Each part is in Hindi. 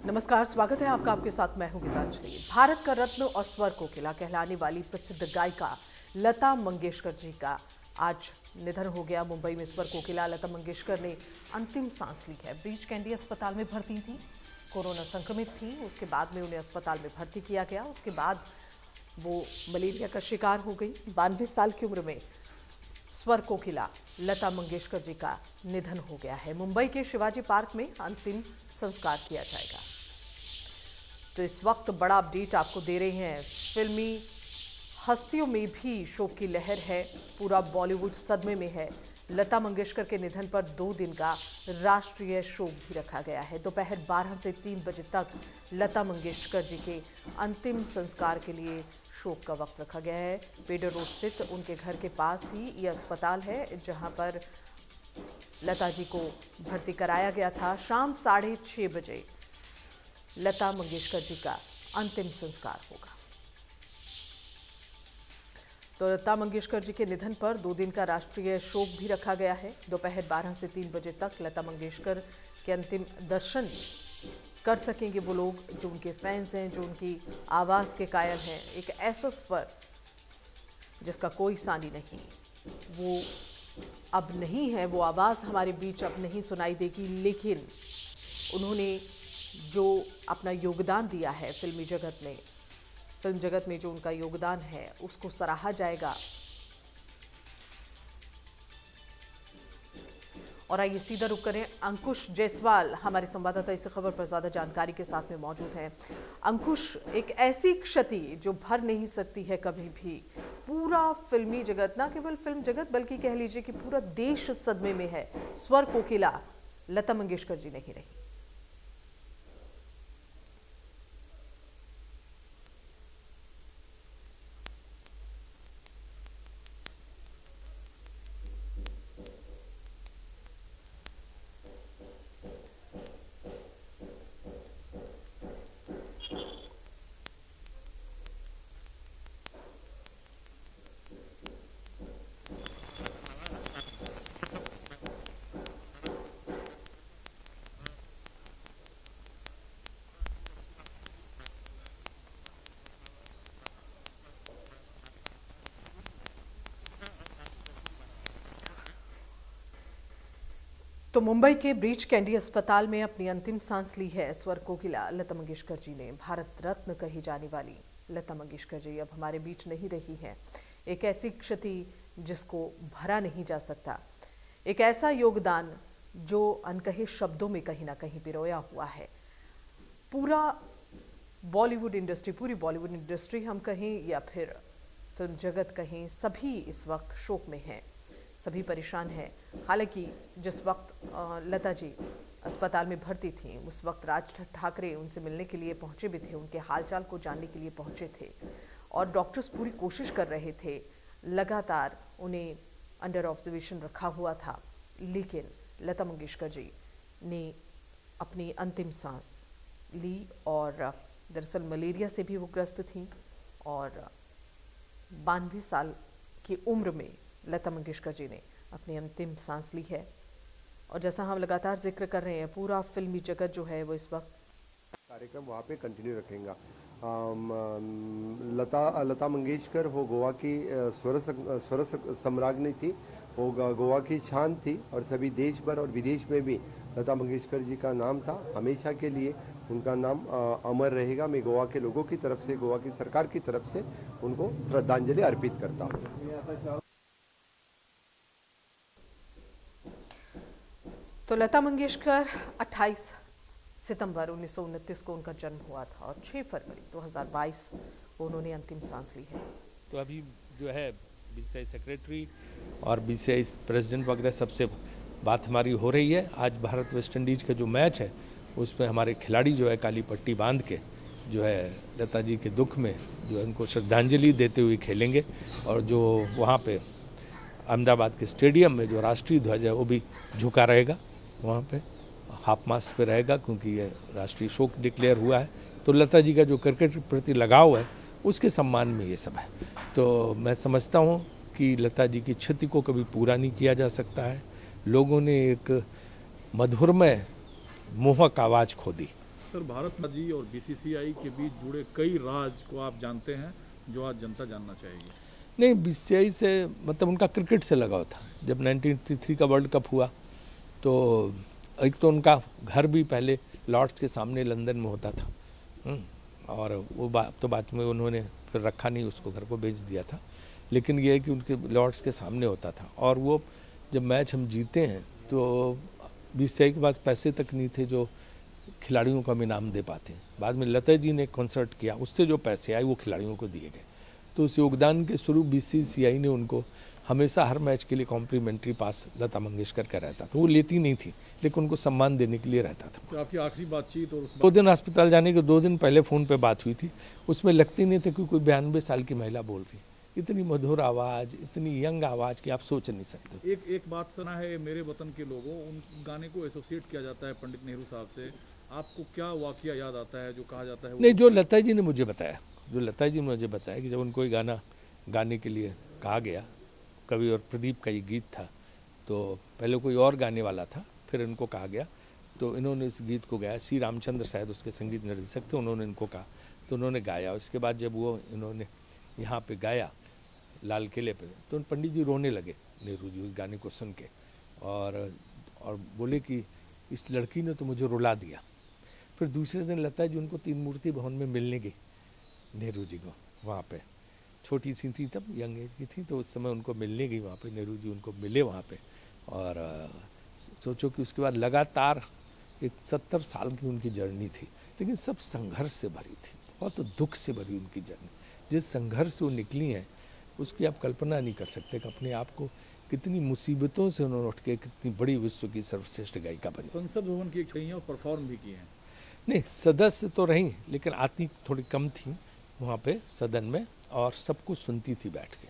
नमस्कार, स्वागत है आपका। आपके साथ मैं हूं गीतांजलि। भारत का रत्न और स्वर कोकिला कहलाने वाली प्रसिद्ध गायिका लता मंगेशकर जी का आज निधन हो गया। मुंबई में स्वर कोकिला लता मंगेशकर ने अंतिम सांस ली है। ब्रीच कैंडी अस्पताल में भर्ती थी, कोरोना संक्रमित थी। उसके बाद में उन्हें अस्पताल में भर्ती किया गया। उसके बाद वो मलेरिया का शिकार हो गई। 92 साल की उम्र में स्वर कोकिला लता मंगेशकर जी का निधन हो गया है। मुंबई के शिवाजी पार्क में अंतिम संस्कार किया जाएगा। तो इस वक्त बड़ा अपडेट आपको दे रहे हैं। फिल्मी हस्तियों में भी शोक की लहर है। पूरा बॉलीवुड सदमे में है। लता मंगेशकर के निधन पर 2 दिन का राष्ट्रीय शोक भी रखा गया है। दोपहर 12 से 3 बजे तक लता मंगेशकर जी के अंतिम संस्कार के लिए शोक का वक्त रखा गया है। पेडर रोड स्थित उनके घर के पास ही ये अस्पताल है जहां पर लता जी को भर्ती कराया गया था। शाम 6:30 बजे लता मंगेशकर जी का अंतिम संस्कार होगा। तो लता मंगेशकर जी के निधन पर 2 दिन का राष्ट्रीय शोक भी रखा गया है। दोपहर 12 से 3 बजे तक लता मंगेशकर के अंतिम दर्शन कर सकेंगे वो लोग जो उनके फैंस हैं, जो उनकी आवाज़ के कायल हैं। एक ऐसा स्वर जिसका कोई सानी नहीं, वो अब नहीं है। वो आवाज़ हमारे बीच अब नहीं सुनाई देगी, लेकिन उन्होंने जो अपना योगदान दिया है फिल्मी जगत में, फिल्म जगत में जो उनका योगदान है उसको सराहा जाएगा। और आइए सीधा रुक करें। अंकुश जायसवाल हमारे संवाददाता इस खबर पर ज्यादा जानकारी के साथ में मौजूद हैं। अंकुश, एक ऐसी क्षति जो भर नहीं सकती है कभी भी। पूरा फिल्मी जगत, ना केवल फिल्म जगत बल्कि कह लीजिए कि पूरा देश सदमे में है। स्वर कोकिला लता मंगेशकर जी नहीं रही। तो मुंबई के ब्रीच कैंडी अस्पताल में अपनी अंतिम सांस ली है स्वर कोकिला लता मंगेशकर जी ने। भारत रत्न कही जाने वाली लता मंगेशकर जी अब हमारे बीच नहीं रही हैं। एक ऐसी क्षति जिसको भरा नहीं जा सकता, एक ऐसा योगदान जो अनकहे शब्दों में कहीं ना कहीं पिरोया हुआ है। पूरा बॉलीवुड इंडस्ट्री, पूरी बॉलीवुड इंडस्ट्री हम कहें या फिर फिल्म जगत कहें, सभी इस वक्त शोक में हैं, सभी परेशान हैं। हालांकि जिस वक्त लता जी अस्पताल में भर्ती थी उस वक्त राज ठाकरे उनसे मिलने के लिए पहुंचे भी थे, उनके हालचाल को जानने के लिए पहुंचे थे और डॉक्टर्स पूरी कोशिश कर रहे थे। लगातार उन्हें अंडर ऑब्जर्वेशन रखा हुआ था, लेकिन लता मंगेशकर जी ने अपनी अंतिम सांस ली। और दरअसल मलेरिया से भी वो ग्रस्त थीं और 92 साल की उम्र में लता मंगेशकर जी ने अपनी अंतिम सांस ली है। और जैसा हम लगातार जिक्र कर रहे हैं, पूरा फिल्मी जगत जो है वो इस वक्त कार्यक्रम वहाँ पे कंटिन्यू रखेगा। लता मंगेशकर वो गोवा की स्वर सम्राज्ञी थी। वो गोवा की शान थी और सभी देश भर और विदेश में भी लता मंगेशकर जी का नाम था। हमेशा के लिए उनका नाम अमर रहेगा। मैं गोवा के लोगों की तरफ से, गोवा की सरकार की तरफ से उनको श्रद्धांजलि अर्पित करता हूँ। तो लता मंगेशकर 28 सितंबर 1929 को उनका जन्म हुआ था और 6 फरवरी 2022 को उन्होंने अंतिम सांस ली है। तो अभी जो है बीसीसीआई सेक्रेटरी और बीसीसीआई प्रेसिडेंट वगैरह सबसे बात हमारी हो रही है। आज भारत वेस्ट इंडीज का जो मैच है उसमें हमारे खिलाड़ी जो है काली पट्टी बांध के जो है लता जी के दुख में जो है उनको श्रद्धांजलि देते हुए खेलेंगे। और जो वहाँ पे अहमदाबाद के स्टेडियम में जो राष्ट्रीय ध्वज है वो भी झुका रहेगा, वहाँ पे हाफ मास्ट पे रहेगा, क्योंकि ये राष्ट्रीय शोक डिक्लेयर हुआ है। तो लता जी का जो क्रिकेट के प्रति लगाव है उसके सम्मान में ये सब है। तो मैं समझता हूँ कि लता जी की क्षति को कभी पूरा नहीं किया जा सकता है। लोगों ने एक मधुरमय मोहक आवाज़ खो दी सर, भारत जी और बीसीसीआई के बीच जुड़े कई राज को आप जानते हैं जो आज जनता जानना चाहेगी। नहीं, बीसीसीआई से मतलब उनका क्रिकेट से लगाव था। जब 1983 का वर्ल्ड कप हुआ तो एक तो उनका घर भी पहले लॉर्ड्स के सामने लंदन में होता था, और वो तो बाद में उन्होंने फिर रखा नहीं, उसको घर को बेच दिया था। लेकिन ये है कि उनके लॉर्ड्स के सामने होता था, और वो जब मैच हम जीते हैं तो बीसीसीआई के पास पैसे तक नहीं थे जो खिलाड़ियों को हम इनाम दे पाते हैं। बाद में लता जी ने कॉन्सर्ट किया, उससे जो पैसे आए वो खिलाड़ियों को दिए गए। तो उस योगदान के स्वरूप बीसीसीआई ने उनको हमेशा हर मैच के लिए कॉम्प्लीमेंट्री पास लता मंगेशकर का रहता था। वो लेती नहीं थी, लेकिन उनको सम्मान देने के लिए रहता था। तो आपकी आखिरी बातचीत और 2 दिन अस्पताल जाने के 2 दिन पहले फ़ोन पे बात हुई थी, उसमें लगती नहीं थी कि कोई 92 साल की महिला बोल रही। इतनी मधुर आवाज़, इतनी यंग आवाज़ कि आप सोच नहीं सकते। एक बात सुना है, मेरे वतन के लोगों, उन गाने को एसोसिएट किया जाता है पंडित नेहरू साहब से। आपको क्या वाकया याद आता है जो कहा जाता है? नहीं, जो लता जी ने मुझे बताया कि जब उनको ये गाना गाने के लिए कहा गया, कवि और प्रदीप का ये गीत था, तो पहले कोई और गाने वाला था, फिर इनको कहा गया, तो इन्होंने इस गीत को गाया। सी रामचंद्र शायद उसके संगीत निर्देशक थे, उन्होंने इनको कहा तो उन्होंने गाया। उसके बाद जब वो इन्होंने यहाँ पे गाया लाल किले पे, तो पंडित जी रोने लगे, नेहरू जी, उस गाने को सुन के, और बोले कि इस लड़की ने तो मुझे रुला दिया। फिर दूसरे दिन लता जी उनको 3 मूर्ति भवन में मिलने गई, नेहरू जी को, वहाँ पे छोटी सी थी तब, यंग एज की थी, तो उस समय उनको मिलने गई वहाँ पे। नेहरू जी उनको मिले वहाँ पे, और सोचो कि उसके बाद लगातार एक 70 साल की उनकी जर्नी थी, लेकिन सब संघर्ष से भरी थी, बहुत दुख से भरी उनकी जर्नी। जिस संघर्ष से वो निकली हैं उसकी आप कल्पना नहीं कर सकते कि अपने आप को कितनी मुसीबतों से उन्होंने उठ के कितनी बड़ी विश्व की सर्वश्रेष्ठ गायिका बनी। संसद भवन की एक और परफॉर्म भी की हैं। नहीं, सदस्य तो रहीं, लेकिन आती थोड़ी कम थी वहाँ पे सदन में, और सब कुछ सुनती थी बैठ के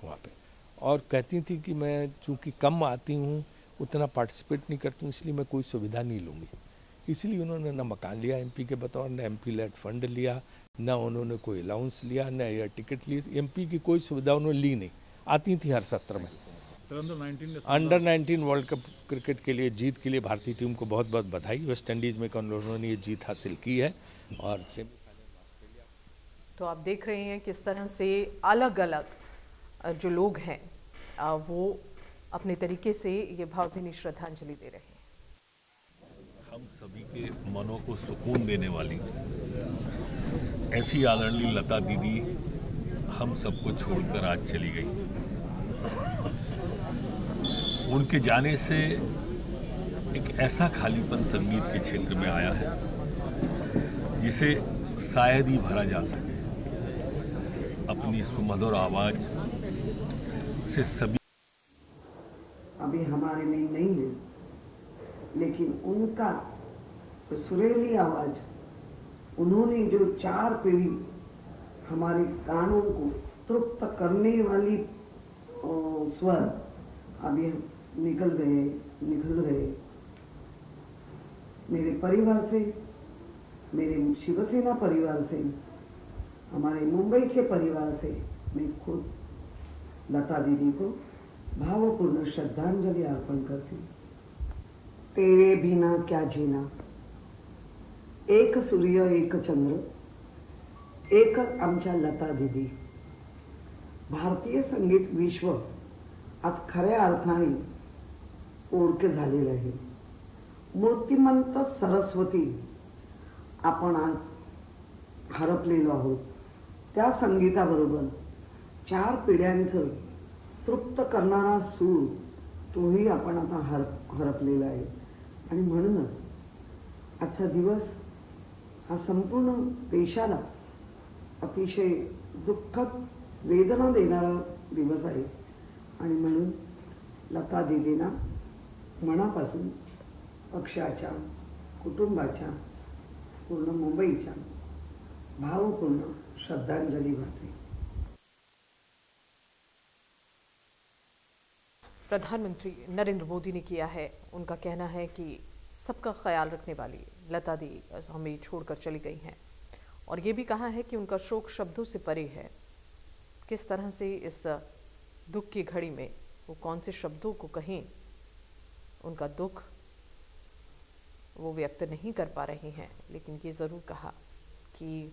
वहाँ पे, और कहती थी कि मैं चूँकि कम आती हूँ, उतना पार्टिसिपेट नहीं करती हूँ, इसलिए मैं कोई सुविधा नहीं लूँगी। इसलिए उन्होंने न मकान लिया एमपी के बतौर, न एमपी लेड फंड लिया, न उन्होंने कोई अलाउंस लिया, न एयर टिकट ली, एमपी की कोई सुविधा उन्होंने ली नहीं। आती थी हर सत्र में। अंडर 19 वर्ल्ड कप क्रिकेट के लिए जीत के लिए भारतीय टीम को बहुत बहुत बधाई। वेस्ट इंडीज़ में उन्होंने ये जीत हासिल की है, और तो आप देख रहे हैं किस तरह से अलग अलग जो लोग हैं वो अपने तरीके से ये भावभीनी श्रद्धांजलि दे रहे हैं। हम सभी के मनों को सुकून देने वाली ऐसी आदरणीय लता दीदी हम सबको छोड़कर आज चली गई। उनके जाने से एक ऐसा खालीपन संगीत के क्षेत्र में आया है जिसे शायद ही भरा जा सके। अपनी सुमधुर आवाज से सभी अभी हमारे में नहीं है, लेकिन उनका तो सुरीली आवाज, उन्होंने जो 4 पीढ़ी हमारे कानों को तृप्त करने वाली स्वर अभी निकल गए। मेरे परिवार से, मेरे शिवसेना परिवार से, हमारे मुंबई के परिवार से मैं खुद लता दीदी को भावपूर्ण श्रद्धांजलि अर्पण करती हूँ। तेरे बिना क्या जीना, एक सूर्य एक चंद्र, एक आमच्या लता दीदी। भारतीय संगीत विश्व आज खऱ्या अर्थाने ओळखे झालेले आहे। मूर्तिमंत सरस्वती आपण आज हरपलेलो आहोत। त्या संगीताबरोबर 4 पिढ्यांचं तृप्त करणारा सूर तोही आपण आता हरपलेला आहे। आणि म्हणूनच आजचा दिवस हा संपूर्ण देशाला अतिशय दुःखद वेदना देणारा दिवस आहे। आणि म्हणून लता दीदींना मनापासून पक्षाच्या, कुटुंबाच्या, पूर्ण मुंबईच्या भावपूर्ण श्रद्धांजलि वाहते। प्रधानमंत्री नरेंद्र मोदी ने किया है। उनका कहना है कि सबका ख्याल रखने वाली लता दी हमें छोड़कर चली गई हैं, और ये भी कहा है कि उनका शोक शब्दों से परे है। किस तरह से इस दुख की घड़ी में वो कौन से शब्दों को कहें, उनका दुख वो व्यक्त नहीं कर पा रही हैं, लेकिन ये ज़रूर कहा कि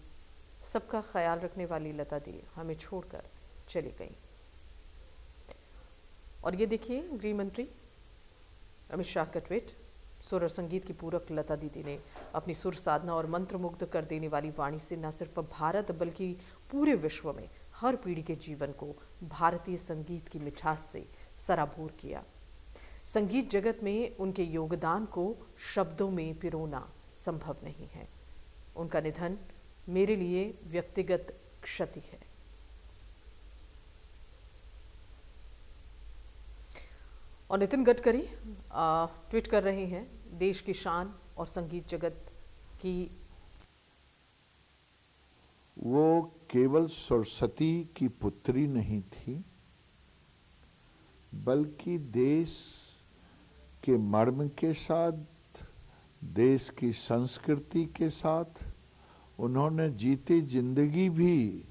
सबका ख्याल रखने वाली लता दी हमें छोड़कर चली गई। और ये देखिए गृह मंत्री अमित शाह का ट्वीट। सुर और संगीत की पूरक लता दीदी ने अपनी सुर साधना और मंत्रमुग्ध कर देने वाली वाणी से न सिर्फ भारत बल्कि पूरे विश्व में हर पीढ़ी के जीवन को भारतीय संगीत की मिठास से सराबोर किया। संगीत जगत में उनके योगदान को शब्दों में पिरोना संभव नहीं है। उनका निधन मेरे लिए व्यक्तिगत क्षति है। और नितिन गडकरी ट्वीट कर रहे हैं, देश की शान और संगीत जगत की वो केवल सरस्वती की पुत्री नहीं थी, बल्कि देश के मर्म के साथ, देश की संस्कृति के साथ उन्होंने जीती जिंदगी भी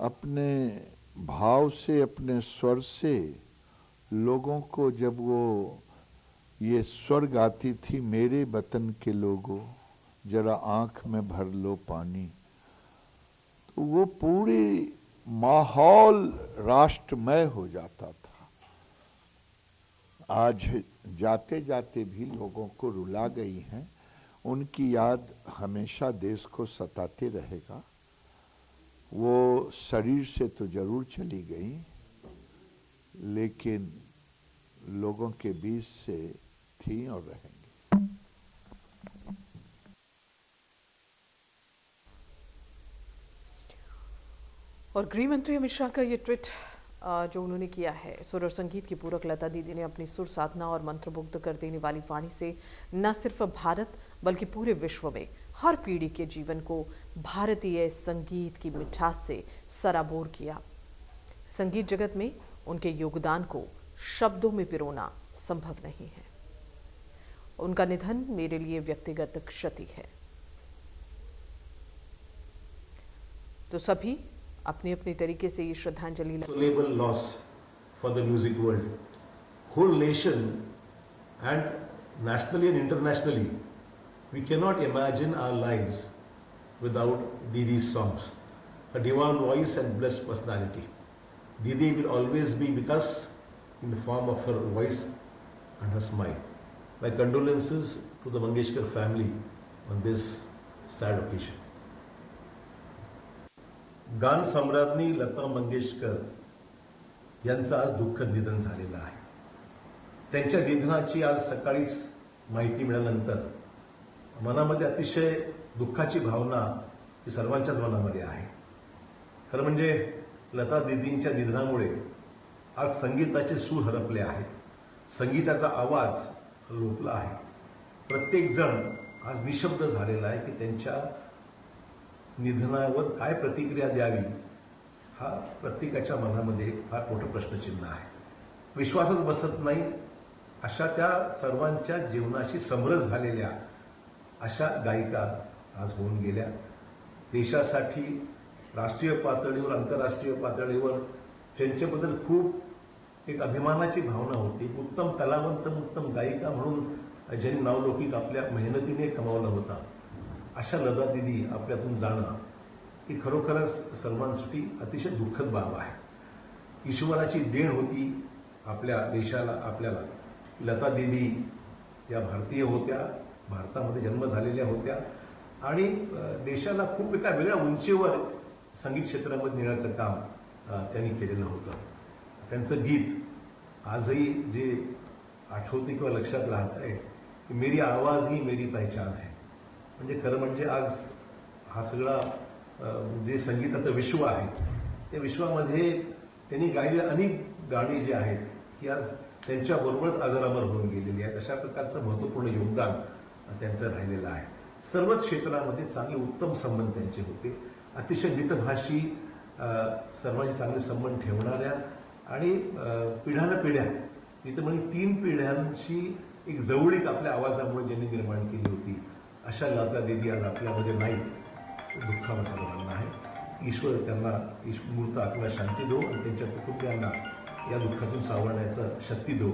अपने भाव से, अपने स्वर से लोगों को, जब वो ये स्वर गाती थी, मेरे वतन के लोगों जरा आंख में भर लो पानी, तो वो पूरी माहौल राष्ट्रमय हो जाता था। आज जाते जाते भी लोगों को रुला गई हैं, उनकी याद हमेशा देश को सताते रहेगा। वो शरीर से तो जरूर चली गई, लेकिन लोगों के बीच से थी और रहेंगी। और गृह मंत्री अमित शाह का ये ट्वीट जो उन्होंने किया है, सुर और संगीत की पूरक लता दीदी ने अपनी सुर साधना और मंत्रमुग्ध कर देने वाली वाणी से न सिर्फ भारत बल्कि पूरे विश्व में हर पीढ़ी के जीवन को भारतीय संगीत की मिठास से सराबोर किया। संगीत जगत में उनके योगदान को शब्दों में पिरोना संभव नहीं है। उनका निधन मेरे लिए व्यक्तिगत क्षति है। तो सभी अपने अपने तरीके से ये श्रद्धांजलि loss for the music world. Whole nation and nationally and internationally, we cannot imagine our lives without Didi's songs. Her divine voice and blessed personality. Didi will always be with us in the form of her voice and her smile. My condolences to the Mangeshkar family on this sad occasion. गान सम्राज्ञी लता मंगेशकर यांचं आज दुःखद निधन झालेलं आहे। त्यांच्या निधनाची आज सकाळीच माहिती मिळाल्यानंतर मनामध्ये अतिशय दुःखाची भावना ही सर्वांच्याच मनामध्ये आहे। खरं म्हणजे लता दीदींच्या निधनामुळे आज संगीताचे सूर हरपले आहेत, संगीताचा आवाज लोटला आहे। प्रत्येक जण आज निशब्द झालेला आहे की त्यांच्या निधनावर काय प्रतिक्रिया द्यावी हा प्रत्येकाच्या मनामध्ये फार मोठं प्रश्नचिन्ह आहे। विश्वासच बसत नाही अशा त्या सर्वांच्या जीवनाशी समरस झालेल्या अशा गायिका आज होऊन गेल्या। देशासाठी राष्ट्रीय पातळीवर, आंतरराष्ट्रीय पातळीवर त्यांच्याबद्दल खूप एक अभिमानाची भावना होती। उत्तम कलावंत, उत्तम गायिका म्हणून ज्यांनी नावलौकिक आपल्या मेहनतीने कमावला होता, अशा लता दीदी आपल्यातून जाणं ही खरोखरच सर्वांसाठी अतिशय दुःखद बाब आहे। ईश्वराची देण होती आपल्या देशाला, आपल्याला। लता दीदी या भारतीय होत्या, भारतामध्ये जन्म झालेल्या होत्या आणि देशाला खूप एका वेगळ्या उंचीवर संगीत क्षेत्रामध्ये नेण्याचं काम त्यांनी केलेलं होतं। त्यांचं गीत आजही जे आठवते किंवा लक्षात राहत आहे की मेरी आवाज ही मेरी पहचान है। म्हणजे खरं म्हणजे आज हा सगळा जे संगीताचं विश्व आहे, त्या विश्वामध्ये त्यांनी गायलेली अनेक गाणी जी आहेत ती आज त्यांच्याबरोबरच अजरामर होऊन गेलेली आहेत। अशा प्रकारचं महत्त्वपूर्ण योगदान त्यांचं राहिलेलं आहे। सर्वच क्षेत्रामध्ये चांगले उत्तम संबंध त्यांचे होते। अतिशय मितभाषी, सर्वांशी चांगले संबंध ठेवणाऱ्या आणि पिढ्यानपिढ्या, इथं म्हणजे 3 पिढ्यांशी एक जवळीक आपल्या आवाजामुळे ज्यांनी निर्माण केली होती, अशा लता दीदी आज आपल्यामध्ये नाही, दुःखानं सर्वांना आहे। ईश्वर त्यांना मूर्त आत्म्याला शांती दो आणि त्यांच्या कुटुंबियांना या दुःखातून सावरण्याचं शक्ती दो,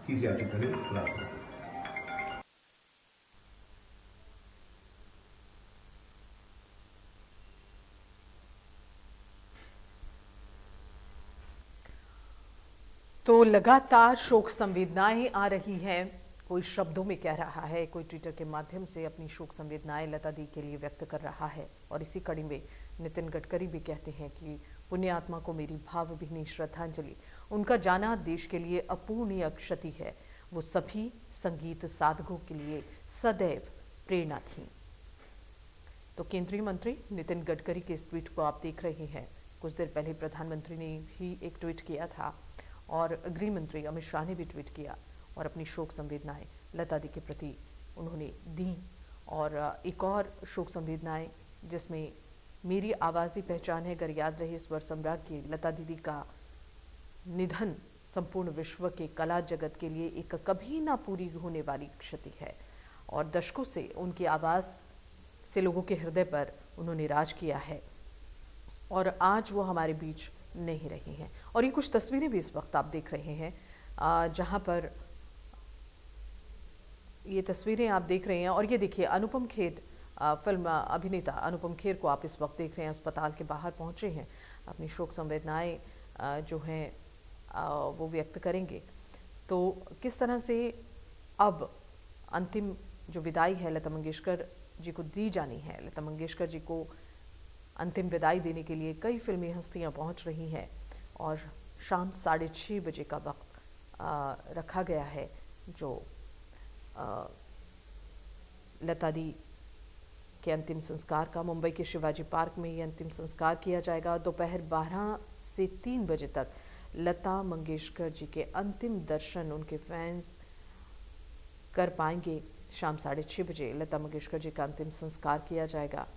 हीच या ठिकाणी प्रार्थना। तो लगातार शोक संवेदनाएं आ रही हैं। कोई शब्दों में कह रहा है, कोई ट्विटर के माध्यम से अपनी शोक संवेदनाएं लता दी के लिए व्यक्त कर रहा है। और इसी कड़ी में नितिन गडकरी भी कहते हैं कि पुण्य आत्मा को मेरी भावभीनी श्रद्धांजलि। उनका जाना देश के लिए अपूर्णीय क्षति है। वो सभी संगीत साधकों के लिए सदैव प्रेरणा थी। तो केंद्रीय मंत्री नितिन गडकरी के इस ट्वीट को आप देख रहे हैं। कुछ देर पहले प्रधानमंत्री ने भी एक ट्वीट किया था और गृह मंत्री अमित शाह ने भी ट्वीट किया और अपनी शोक संवेदनाएं लता दी के प्रति उन्होंने दी। और एक और शोक संवेदनाएं जिसमें मेरी आवाज़ ही पहचान है, अगर याद रहे स्वर सम्राज्ञी लता दीदी का निधन संपूर्ण विश्व के कला जगत के लिए एक कभी ना पूरी होने वाली क्षति है। और दशकों से उनकी आवाज़ से लोगों के हृदय पर उन्होंने राज किया है और आज वो हमारे बीच नहीं रही हैं। और ये कुछ तस्वीरें भी इस वक्त आप देख रहे हैं, जहां पर ये तस्वीरें आप देख रहे हैं। और ये देखिए अनुपम खेर, फिल्म अभिनेता अनुपम खेर को आप इस वक्त देख रहे हैं, अस्पताल के बाहर पहुंचे हैं, अपनी शोक संवेदनाएं जो हैं वो व्यक्त करेंगे। तो किस तरह से अब अंतिम जो विदाई है लता मंगेशकर जी को दी जानी है। लता मंगेशकर जी को अंतिम विदाई देने के लिए कई फिल्मी हस्तियां पहुंच रही हैं और शाम 6:30 बजे का वक्त रखा गया है जो लता दी के अंतिम संस्कार का। मुंबई के शिवाजी पार्क में ये अंतिम संस्कार किया जाएगा। दोपहर 12 से 3 बजे तक लता मंगेशकर जी के अंतिम दर्शन उनके फैंस कर पाएंगे। शाम 6:30 बजे लता मंगेशकर जी का अंतिम संस्कार किया जाएगा।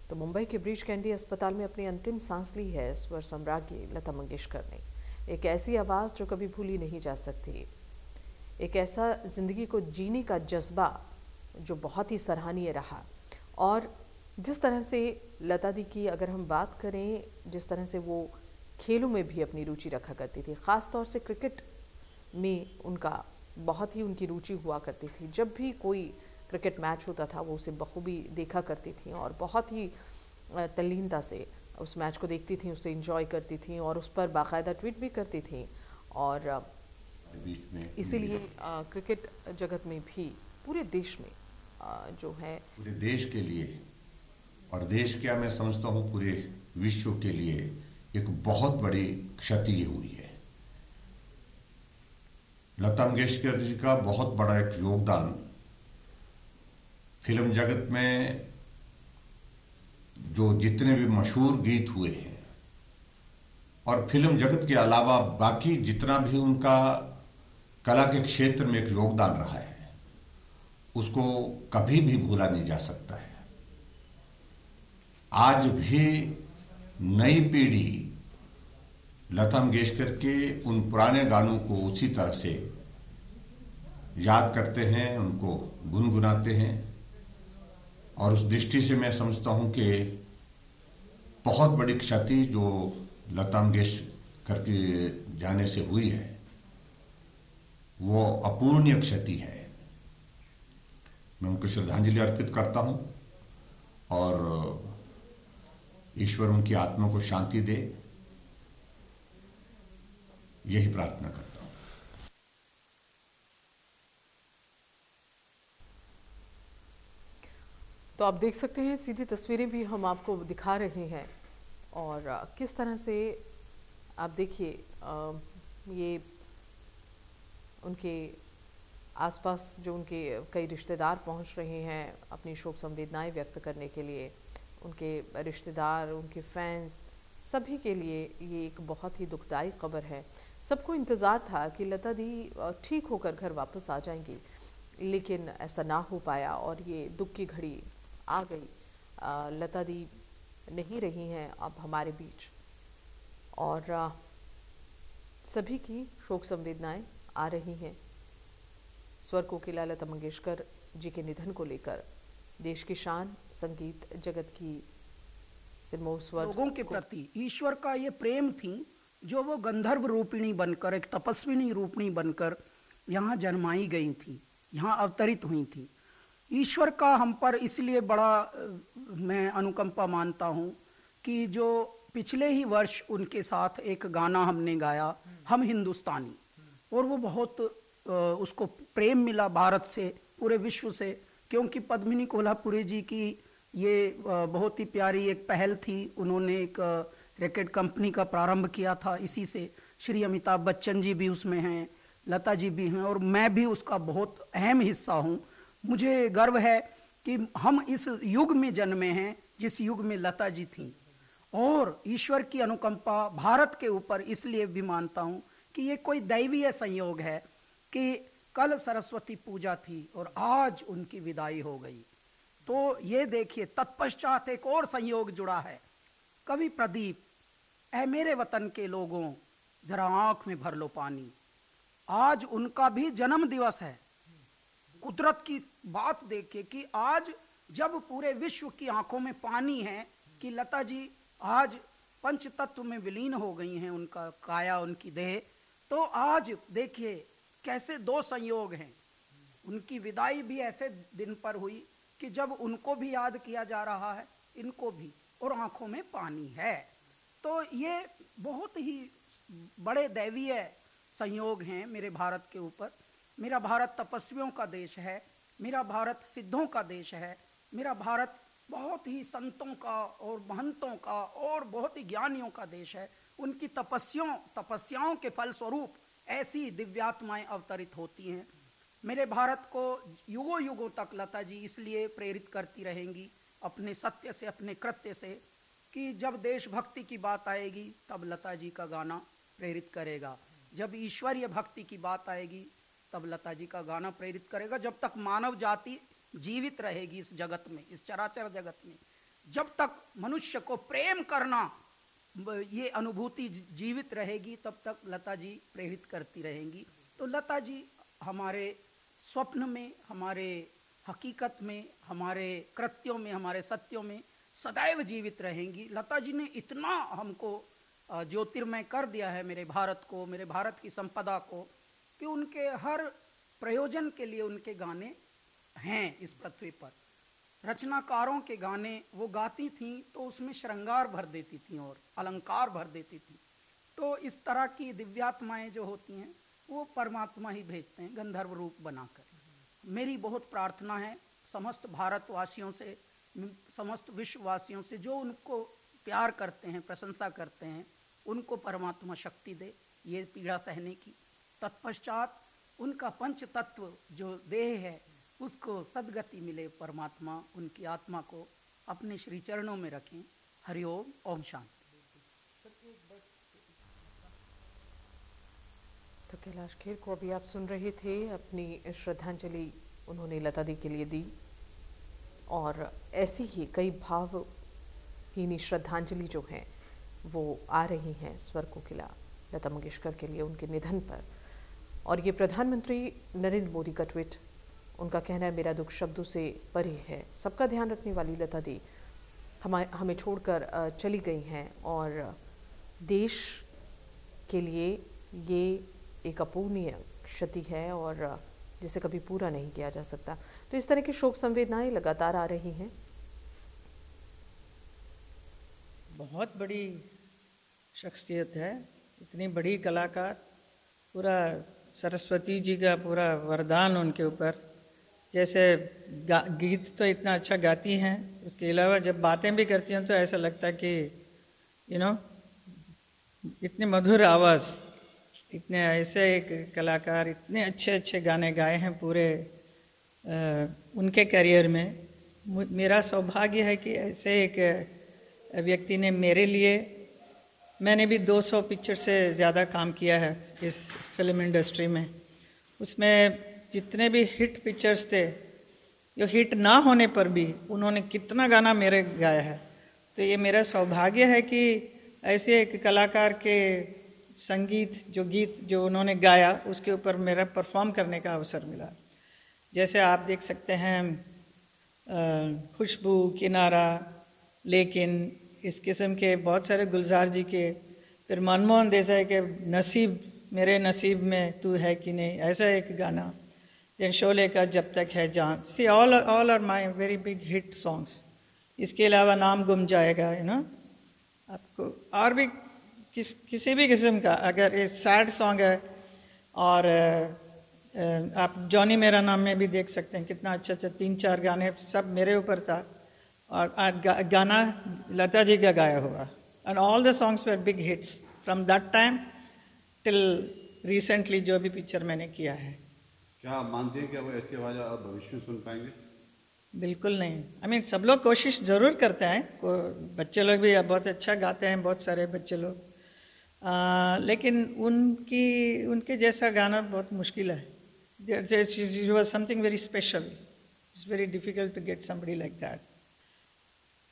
तो मुंबई के ब्रीच कैंडी अस्पताल में अपनी अंतिम सांस ली है स्वर सम्राज्ञी लता मंगेशकर ने। एक ऐसी आवाज़ जो कभी भूली नहीं जा सकती, एक ऐसा जिंदगी को जीने का जज्बा जो बहुत ही सराहनीय रहा। और जिस तरह से लता दी की अगर हम बात करें, जिस तरह से वो खेलों में भी अपनी रुचि रखा करती थी, ख़ास तौर से क्रिकेट में उनका बहुत ही उनकी रुचि हुआ करती थी। जब भी कोई क्रिकेट मैच होता था वो उसे बखूबी देखा करती थी और बहुत ही तल्लीनता से उस मैच को देखती थी, उसे एंजॉय करती थी और उस पर बाकायदा ट्वीट भी करती थी। और इसीलिए क्रिकेट जगत में भी पूरे देश में जो है, पूरे देश के लिए और देश क्या मैं समझता हूँ पूरे विश्व के लिए एक बहुत बड़ी क्षति हुई है। लता मंगेशकर जी का बहुत बड़ा एक योगदान फिल्म जगत में जो जितने भी मशहूर गीत हुए हैं और फिल्म जगत के अलावा बाकी जितना भी उनका कला के क्षेत्र में एक योगदान रहा है उसको कभी भी भूला नहीं जा सकता है। आज भी नई पीढ़ी लता मंगेशकर के उन पुराने गानों को उसी तरह से याद करते हैं, उनको गुनगुनाते हैं। और उस दृष्टि से मैं समझता हूं कि बहुत बड़ी क्षति जो लता मंगेशकर के जाने से हुई है वो अपूर्णीय क्षति है। मैं उनको श्रद्धांजलि अर्पित करता हूं और ईश्वर उनकी आत्मा को शांति दे, यही प्रार्थना करता हूं। तो आप देख सकते हैं सीधी तस्वीरें भी हम आपको दिखा रहे हैं और किस तरह से आप देखिए ये उनके आसपास जो उनके कई रिश्तेदार पहुंच रहे हैं अपनी शोक संवेदनाएं व्यक्त करने के लिए। उनके रिश्तेदार, उनके फैंस, सभी के लिए ये एक बहुत ही दुखदाई खबर है। सबको इंतज़ार था कि लता दी ठीक होकर घर वापस आ जाएंगी, लेकिन ऐसा ना हो पाया और ये दुख की घड़ी आ गई। लता दी नहीं रही हैं अब हमारे बीच और सभी की शोक संवेदनाएं आ रही हैं। स्वर कोकिला लता मंगेशकर जी के निधन को लेकर देश की शान, संगीत जगत की सिरमौर स्वर लोगों के प्रति ईश्वर का ये प्रेम थी जो वो गंधर्व रूपिणी बनकर, एक तपस्विनी रूपिणी बनकर यहाँ जन्माई गई थी, यहाँ अवतरित हुई थी। ईश्वर का हम पर इसलिए बड़ा मैं अनुकंपा मानता हूँ कि जो पिछले ही वर्ष उनके साथ एक गाना हमने गाया, हम हिंदुस्तानी, और वो बहुत उसको प्रेम मिला भारत से, पूरे विश्व से, क्योंकि पद्मिनी कोल्हापुरी जी की ये बहुत ही प्यारी एक पहल थी। उन्होंने एक रैकेट कंपनी का प्रारंभ किया था इसी से। श्री अमिताभ बच्चन जी भी उसमें हैं, लता जी भी हैं, और मैं भी उसका बहुत अहम हिस्सा हूँ। मुझे गर्व है कि हम इस युग में जन्मे हैं जिस युग में लता जी थीं, और ईश्वर की अनुकंपा भारत के ऊपर इसलिए भी मानता हूँ कि ये कोई दैवीय संयोग है कि कल सरस्वती पूजा थी और आज उनकी विदाई हो गई। तो ये देखिए, तत्पश्चात एक और संयोग जुड़ा है। कवि प्रदीप, ऐ मेरे वतन के लोगों जरा आंख में भर लो पानी, आज उनका भी जन्म दिवस है। कुदरत की बात देखिए कि आज जब पूरे विश्व की आंखों में पानी है कि लता जी आज पंच तत्व में विलीन हो गई हैं, उनका काया, उनकी देह, तो आज देखिए कैसे दो संयोग हैं। उनकी विदाई भी ऐसे दिन पर हुई कि जब उनको भी याद किया जा रहा है, इनको भी, और आंखों में पानी है। तो ये बहुत ही बड़े दैवीय संयोग हैं मेरे भारत के ऊपर। मेरा भारत तपस्वियों का देश है, मेरा भारत सिद्धों का देश है, मेरा भारत बहुत ही संतों का और महंतों का और बहुत ही ज्ञानियों का देश है। उनकी तपस्याओं के फलस्वरूप ऐसी दिव्यात्माएं अवतरित होती हैं। मेरे भारत को युगों युगों तक लता जी इसलिए प्रेरित करती रहेंगी अपने सत्य से, अपने कृत्य से, कि जब देशभक्ति की बात आएगी तब लता जी का गाना प्रेरित करेगा, जब ईश्वरीय भक्ति की बात आएगी तब लता जी का गाना प्रेरित करेगा। जब तक मानव जाति जीवित रहेगी इस जगत में, इस चराचर जगत में, जब तक मनुष्य को प्रेम करना ये अनुभूति जीवित रहेगी, तब तक लता जी प्रेरित करती रहेंगी। तो लता जी हमारे स्वप्न में, हमारे हकीकत में, हमारे कृत्यों में, हमारे सत्यों में सदैव जीवित रहेंगी। लता जी ने इतना हमको ज्योतिर्मय कर दिया है मेरे भारत को, मेरे भारत की संपदा को, कि उनके हर प्रयोजन के लिए उनके गाने हैं इस पृथ्वी पर। रचनाकारों के गाने वो गाती थीं तो उसमें श्रृंगार भर देती थीं और अलंकार भर देती थीं। तो इस तरह की दिव्यात्माएं जो होती हैं वो परमात्मा ही भेजते हैं गंधर्व रूप बनाकर। मेरी बहुत प्रार्थना है समस्त भारतवासियों से, समस्त विश्ववासियों से, जो उनको प्यार करते हैं, प्रशंसा करते हैं, उनको परमात्मा शक्ति दे ये पीड़ा सहने की। तत्पश्चात उनका पंच तत्व जो देह है उसको सद्गति मिले, परमात्मा उनकी आत्मा को अपने श्री चरणों में रखें। हरिओम, ओम शांति। तो कैलाश खेर को अभी आप सुन रहे थे, अपनी श्रद्धांजलि उन्होंने लता दी के लिए दी, और ऐसी ही कई भावहीनी श्रद्धांजलि जो हैं वो आ रही हैं स्वर कोकिला लता मंगेशकर के लिए उनके निधन पर। और ये प्रधानमंत्री नरेंद्र मोदी का ट्वीट, उनका कहना है मेरा दुख शब्दों से परे है। सबका ध्यान रखने वाली लता दी हमें छोड़कर चली गई हैं, और देश के लिए ये एक अपूर्णीय क्षति है और जिसे कभी पूरा नहीं किया जा सकता। तो इस तरह की शोक संवेदनाएं लगातार आ रही हैं। बहुत बड़ी शख्सियत है, इतनी बड़ी कलाकार, पूरा सरस्वती जी का पूरा वरदान उनके ऊपर। जैसे गीत तो इतना अच्छा गाती हैं, उसके अलावा जब बातें भी करती हैं तो ऐसा लगता है कि इतनी मधुर आवाज़, इतने ऐसे एक कलाकार, इतने अच्छे अच्छे गाने गाए हैं पूरे उनके करियर में। मेरा सौभाग्य है कि ऐसे एक व्यक्ति ने मेरे लिए, मैंने भी 200 पिक्चर से ज़्यादा काम किया है इस फिल्म इंडस्ट्री में। उसमें जितने भी हिट पिक्चर्स थे, जो हिट ना होने पर भी उन्होंने कितना गाना मेरे गाया है। तो ये मेरा सौभाग्य है कि ऐसे एक कलाकार के संगीत, जो गीत जो उन्होंने गाया, उसके ऊपर मेरा परफॉर्म करने का अवसर मिला। जैसे आप देख सकते हैं खुशबू, किनारा, लेकिन इस किस्म के बहुत सारे, गुलजार जी के, फिर मनमोहन देसाई के नसीब, मेरे नसीब में तू है कि नहीं, ऐसा एक गाना, देन शोले का जब Tak Hai Jaan. See all are my very big hit songs. इसके अलावा नाम गुम जाएगा, आपको और भी किसी भी किस्म का, अगर ये सैड सॉन्ग है और आप जॉनी मेरा नाम में भी देख सकते हैं कितना अच्छा 3-4 गाने सब मेरे ऊपर था, और गाना लता जी का गाया हुआ, and all the songs were big hits from that time till recently जो भी पिक्चर मैंने किया है। क्या आप मानते हैं कि वो ऐसी आवाज़ आप भविष्य में सुन पाएंगे? बिल्कुल नहीं। आई मीन सब लोग कोशिश ज़रूर करते हैं, बच्चे लोग भी बहुत अच्छा गाते हैं, बहुत सारे बच्चे लोग, लेकिन उनके जैसा गाना बहुत मुश्किल है। It was something very special. It's very difficult to get somebody like that.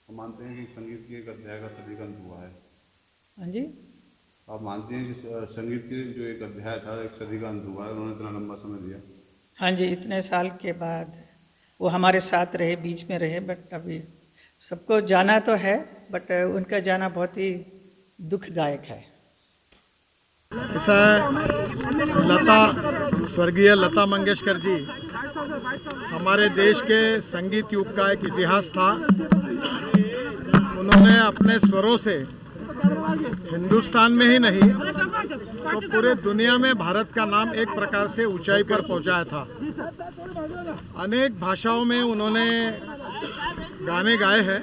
आप मानते हैं कि संगीत के एक अध्याय का सदी का अंत हुआ है? हाँ जी। आप मानते हैं कि संगीत के जो एक अध्याय था, एक सदी का अंत हुआ है, उन्होंने इतना लंबा समय दिया? हाँ जी, इतने साल के बाद वो हमारे साथ रहे, बीच में रहे, बट अभी सबको जाना तो है, बट उनका जाना बहुत ही दुखदायक है। ऐसा लता, स्वर्गीय लता मंगेशकर जी हमारे देश के संगीत युग का एक इतिहास था। उन्होंने अपने स्वरों से हिंदुस्तान में ही नहीं तो पूरे दुनिया में भारत का नाम एक प्रकार से ऊंचाई पर पहुंचाया था। अनेक भाषाओं में उन्होंने गाने गाए हैं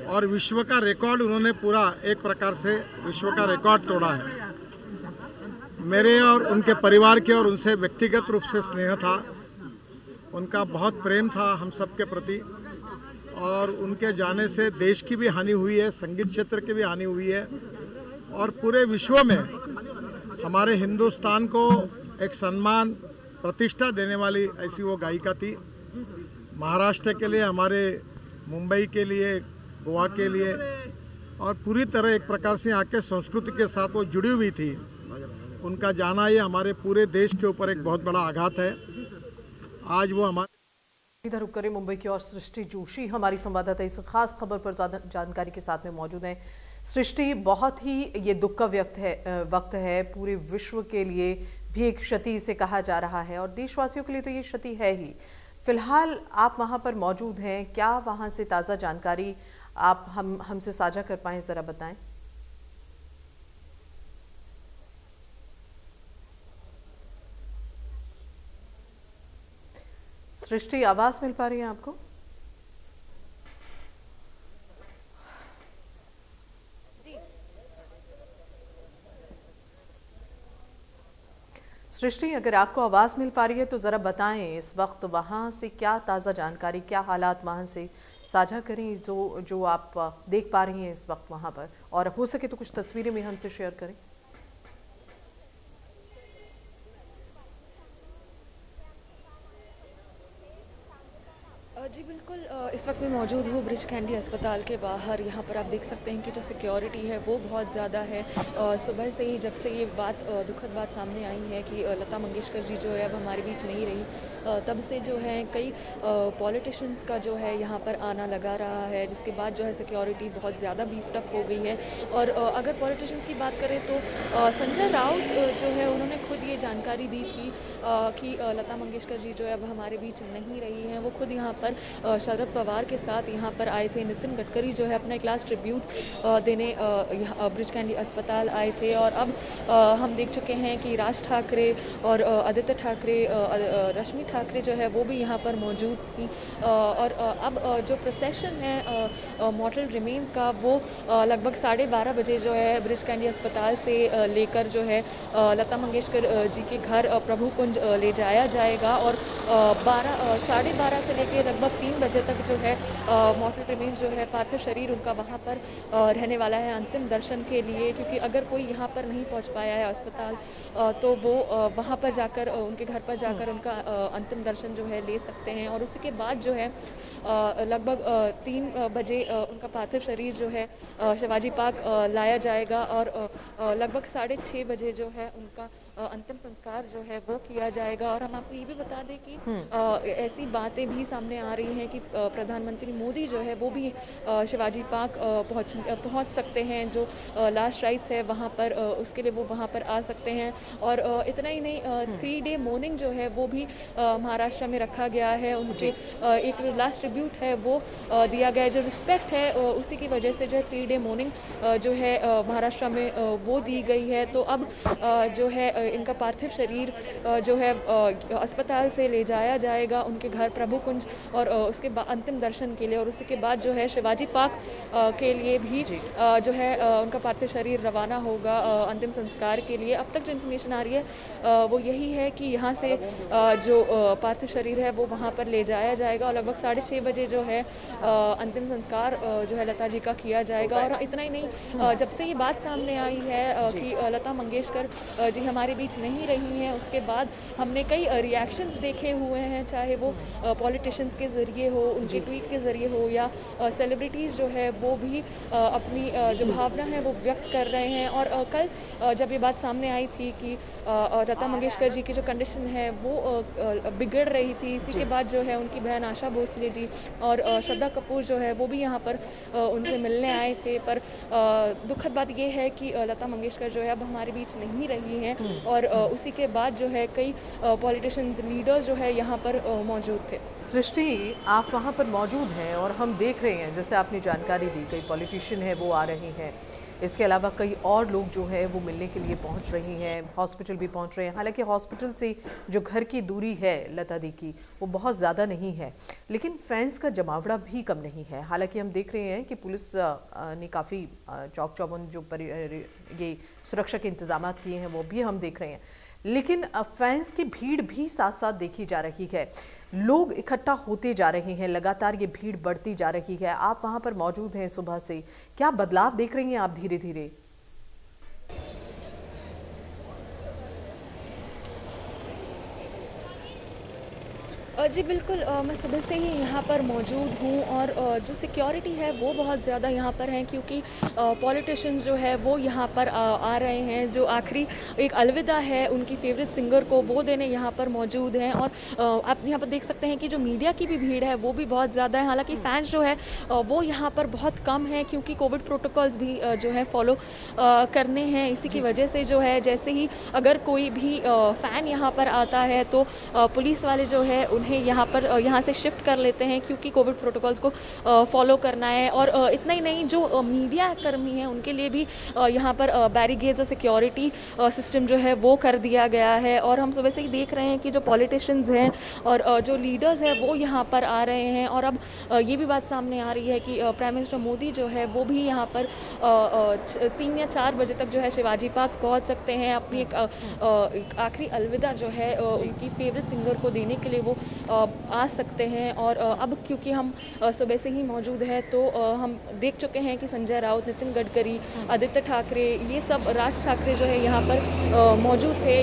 और विश्व का रिकॉर्ड उन्होंने पूरा एक प्रकार से विश्व का रिकॉर्ड तोड़ा है। मेरे और उनके परिवार के और उनसे व्यक्तिगत रूप से स्नेह था, उनका बहुत प्रेम था हम सब के प्रति, और उनके जाने से देश की भी हानि हुई है, संगीत क्षेत्र की भी हानि हुई है, और पूरे विश्व में हमारे हिंदुस्तान को एक सम्मान प्रतिष्ठा देने वाली ऐसी वो गायिका थी। महाराष्ट्र के लिए, हमारे मुंबई के लिए, गोवा के लिए, और पूरी तरह एक प्रकार से यहाँ के संस्कृति के साथ वो जुड़ी हुई थी। उनका जाना ये हमारे पूरे देश के ऊपर एक बहुत बड़ा आघात है। आज वो हमारे इधर रुक करें मुंबई की और सृष्टि जोशी हमारी संवाददाता इस खास खबर पर ज़्यादा जानकारी के साथ में मौजूद हैं। सृष्टि, बहुत ही ये दुख का वक्त है, पूरे विश्व के लिए भी एक क्षति इसे कहा जा रहा है और देशवासियों के लिए तो ये क्षति है ही। फिलहाल आप वहां पर मौजूद हैं, क्या वहां से ताज़ा जानकारी आप हमसे साझा कर पाएं, ज़रा बताएं। सृष्टि, आवाज मिल पा रही है आपको? सृष्टि, अगर आपको आवाज मिल पा रही है तो जरा बताएं इस वक्त वहां से क्या ताज़ा जानकारी, क्या हालात वहां से साझा करें जो आप देख पा रही हैं इस वक्त वहां पर, और हो सके तो कुछ तस्वीरें भी हमसे शेयर करें। जी बिल्कुल, इस वक्त मैं मौजूद हूँ ब्रिज कैंडी अस्पताल के बाहर। यहाँ पर आप देख सकते हैं कि जो सिक्योरिटी है वो बहुत ज़्यादा है। सुबह से ही जब से ये दुखद बात सामने आई है कि लता मंगेशकर जी जो है अब हमारे बीच नहीं रही, तब से जो है कई पॉलिटिशियंस का जो है यहाँ पर आना लगा रहा है, जिसके बाद जो है सिक्योरिटी बहुत ज़्यादा बीफ्ड अप हो गई है। और अगर पॉलिटिशियंस की बात करें तो संजय राउत जो है उन्होंने खुद ये जानकारी दी थी कि लता मंगेशकर जी जो है अब हमारे बीच नहीं रही हैं। वो खुद यहाँ पर शरद पवार के साथ यहाँ पर आए थे। नितिन गडकरी जो है अपना एक लास्ट ट्रिब्यूट देने ब्रिज कैंडी अस्पताल आए थे। और अब हम देख चुके हैं कि राज ठाकरे और आदित्य ठाकरे, रश्मि ठाकरे जो है वो भी यहाँ पर मौजूद थी। और अब जो प्रोसेशन है मॉर्टल रिमेन्स का वो लगभग 12:30 बजे जो है ब्रिज कैंडी अस्पताल से लेकर जो है लता मंगेशकर जी के घर प्रभु कुंज ले जाया जाएगा। और 12:30 से लेकर लगभग 3 बजे तक जो है मॉर्टल रिमेन्स जो है पार्थिव शरीर उनका वहाँ पर रहने वाला है अंतिम दर्शन के लिए। क्योंकि अगर कोई यहाँ पर नहीं पहुँच पाया है अस्पताल तो वो वहाँ पर जाकर उनके घर पर जाकर उनका अंतिम दर्शन जो है ले सकते हैं। और उसी के बाद जो है लगभग 3 बजे उनका पार्थिव शरीर जो है शिवाजी पार्क लाया जाएगा और लगभग 6:30 बजे जो है उनका अंतिम संस्कार जो है वो किया जाएगा। और हम आपको ये भी बता दें कि ऐसी बातें भी सामने आ रही हैं कि प्रधानमंत्री मोदी जो है वो भी शिवाजी पार्क पहुंच सकते हैं। जो लास्ट राइट्स है वहाँ पर उसके लिए वो वहाँ पर आ सकते हैं। और इतना ही नहीं, 3 डे मॉर्निंग जो है वो भी महाराष्ट्र में रखा गया है। उनके एक लास्ट ट्रिब्यूट है वो दिया गया है। जो रिस्पेक्ट है उसी की वजह से जो है 3 डे मॉर्निंग जो है महाराष्ट्र में वो दी गई है। तो अब जो है इनका पार्थिव शरीर जो है अस्पताल से ले जाया जाएगा उनके घर प्रभु कुंज, और उसके बाद अंतिम दर्शन के लिए, और उसी के बाद जो है शिवाजी पार्क के लिए भी जो है उनका पार्थिव शरीर रवाना होगा अंतिम संस्कार के लिए। अब तक जो इन्फॉर्मेशन आ रही है वो यही है कि यहाँ से जो पार्थिव शरीर है वो वहाँ पर ले जाया जाएगा और लगभग 6:30 बजे जो है अंतिम संस्कार जो है लता जी का किया जाएगा। और इतना ही नहीं, जब से ये बात सामने आई है कि लता मंगेशकर जी हमारे बीच नहीं रही हैं, उसके बाद हमने कई रिएक्शंस देखे हुए हैं, चाहे वो पॉलिटिशियंस के ज़रिए हो, उनके ट्वीट के ज़रिए हो, या सेलिब्रिटीज़ जो है वो भी अपनी जो भावना है वो व्यक्त कर रहे हैं। और कल जब ये बात सामने आई थी कि लता मंगेशकर जी की जो कंडीशन है वो बिगड़ रही थी, इसी के बाद जो है उनकी बहन आशा भोसले जी और श्रद्धा कपूर जो है वो भी यहाँ पर उनसे मिलने आए थे। पर दुखद बात ये है कि लता मंगेशकर जो है अब हमारे बीच नहीं रही हैं, और उसी के बाद जो है कई पॉलिटिशियंस लीडर्स जो है यहाँ पर मौजूद थे। सृष्टि, आप वहाँ पर मौजूद हैं और हम देख रहे हैं, जैसे आपने जानकारी दी, कई पॉलिटिशियन है वो आ रहे हैं, इसके अलावा कई और लोग जो है वो मिलने के लिए पहुंच रही हैं, हॉस्पिटल भी पहुंच रहे हैं। हालांकि हॉस्पिटल से जो घर की दूरी है लता दी की वो बहुत ज़्यादा नहीं है, लेकिन फैंस का जमावड़ा भी कम नहीं है। हालांकि हम देख रहे हैं कि पुलिस ने काफ़ी चौक चौबंद जो ये सुरक्षा के इंतजाम किए हैं वो भी हम देख रहे हैं, लेकिन फैंस की भीड़ भी साथ साथ देखी जा रही है। लोग इकट्ठा होते जा रहे हैं, लगातार ये भीड़ बढ़ती जा रही है। आप वहां पर मौजूद हैं सुबह से, क्या बदलाव देख रही हैं आप धीरे धीरे? जी बिल्कुल, मैं सुबह से ही यहाँ पर मौजूद हूँ और जो सिक्योरिटी है वो बहुत ज़्यादा यहाँ पर है, क्योंकि पॉलिटिशियंस जो है वो यहाँ पर आ रहे हैं। जो आखिरी एक अलविदा है उनकी फेवरेट सिंगर को वो देने यहाँ पर मौजूद हैं। और आप यहाँ पर देख सकते हैं कि जो मीडिया की भी भीड़ है वो भी बहुत ज़्यादा है। हालांकि फैंस जो है वो यहाँ पर बहुत कम है, क्योंकि कोविड प्रोटोकॉल्स भी जो है फॉलो करने हैं। इसी की वजह से जो है जैसे ही अगर कोई भी फ़ैन यहाँ पर आता है तो पुलिस वाले जो है उन्हें यहाँ से शिफ्ट कर लेते हैं, क्योंकि कोविड प्रोटोकॉल्स को फॉलो करना है। और इतना ही नहीं, जो मीडिया कर्मी हैं उनके लिए भी यहाँ पर बैरिकेड्स और सिक्योरिटी सिस्टम जो है वो कर दिया गया है। और हम सुबह से ही देख रहे हैं कि जो पॉलिटिशियंस हैं और जो लीडर्स हैं वो यहाँ पर आ रहे हैं। और अब ये भी बात सामने आ रही है कि प्राइम मिनिस्टर मोदी जो है वो भी यहाँ पर 3 या 4 बजे तक जो है शिवाजी पार्क पहुँच सकते हैं। अपनी एक आखिरी अलविदा जो है उनकी फेवरेट सिंगर को देने के लिए वो आ सकते हैं। और अब क्योंकि हम सुबह से ही मौजूद हैं तो हम देख चुके हैं कि संजय राउत, नितिन गडकरी, आदित्य ठाकरे, ये सब राज ठाकरे जो है यहाँ पर मौजूद थे।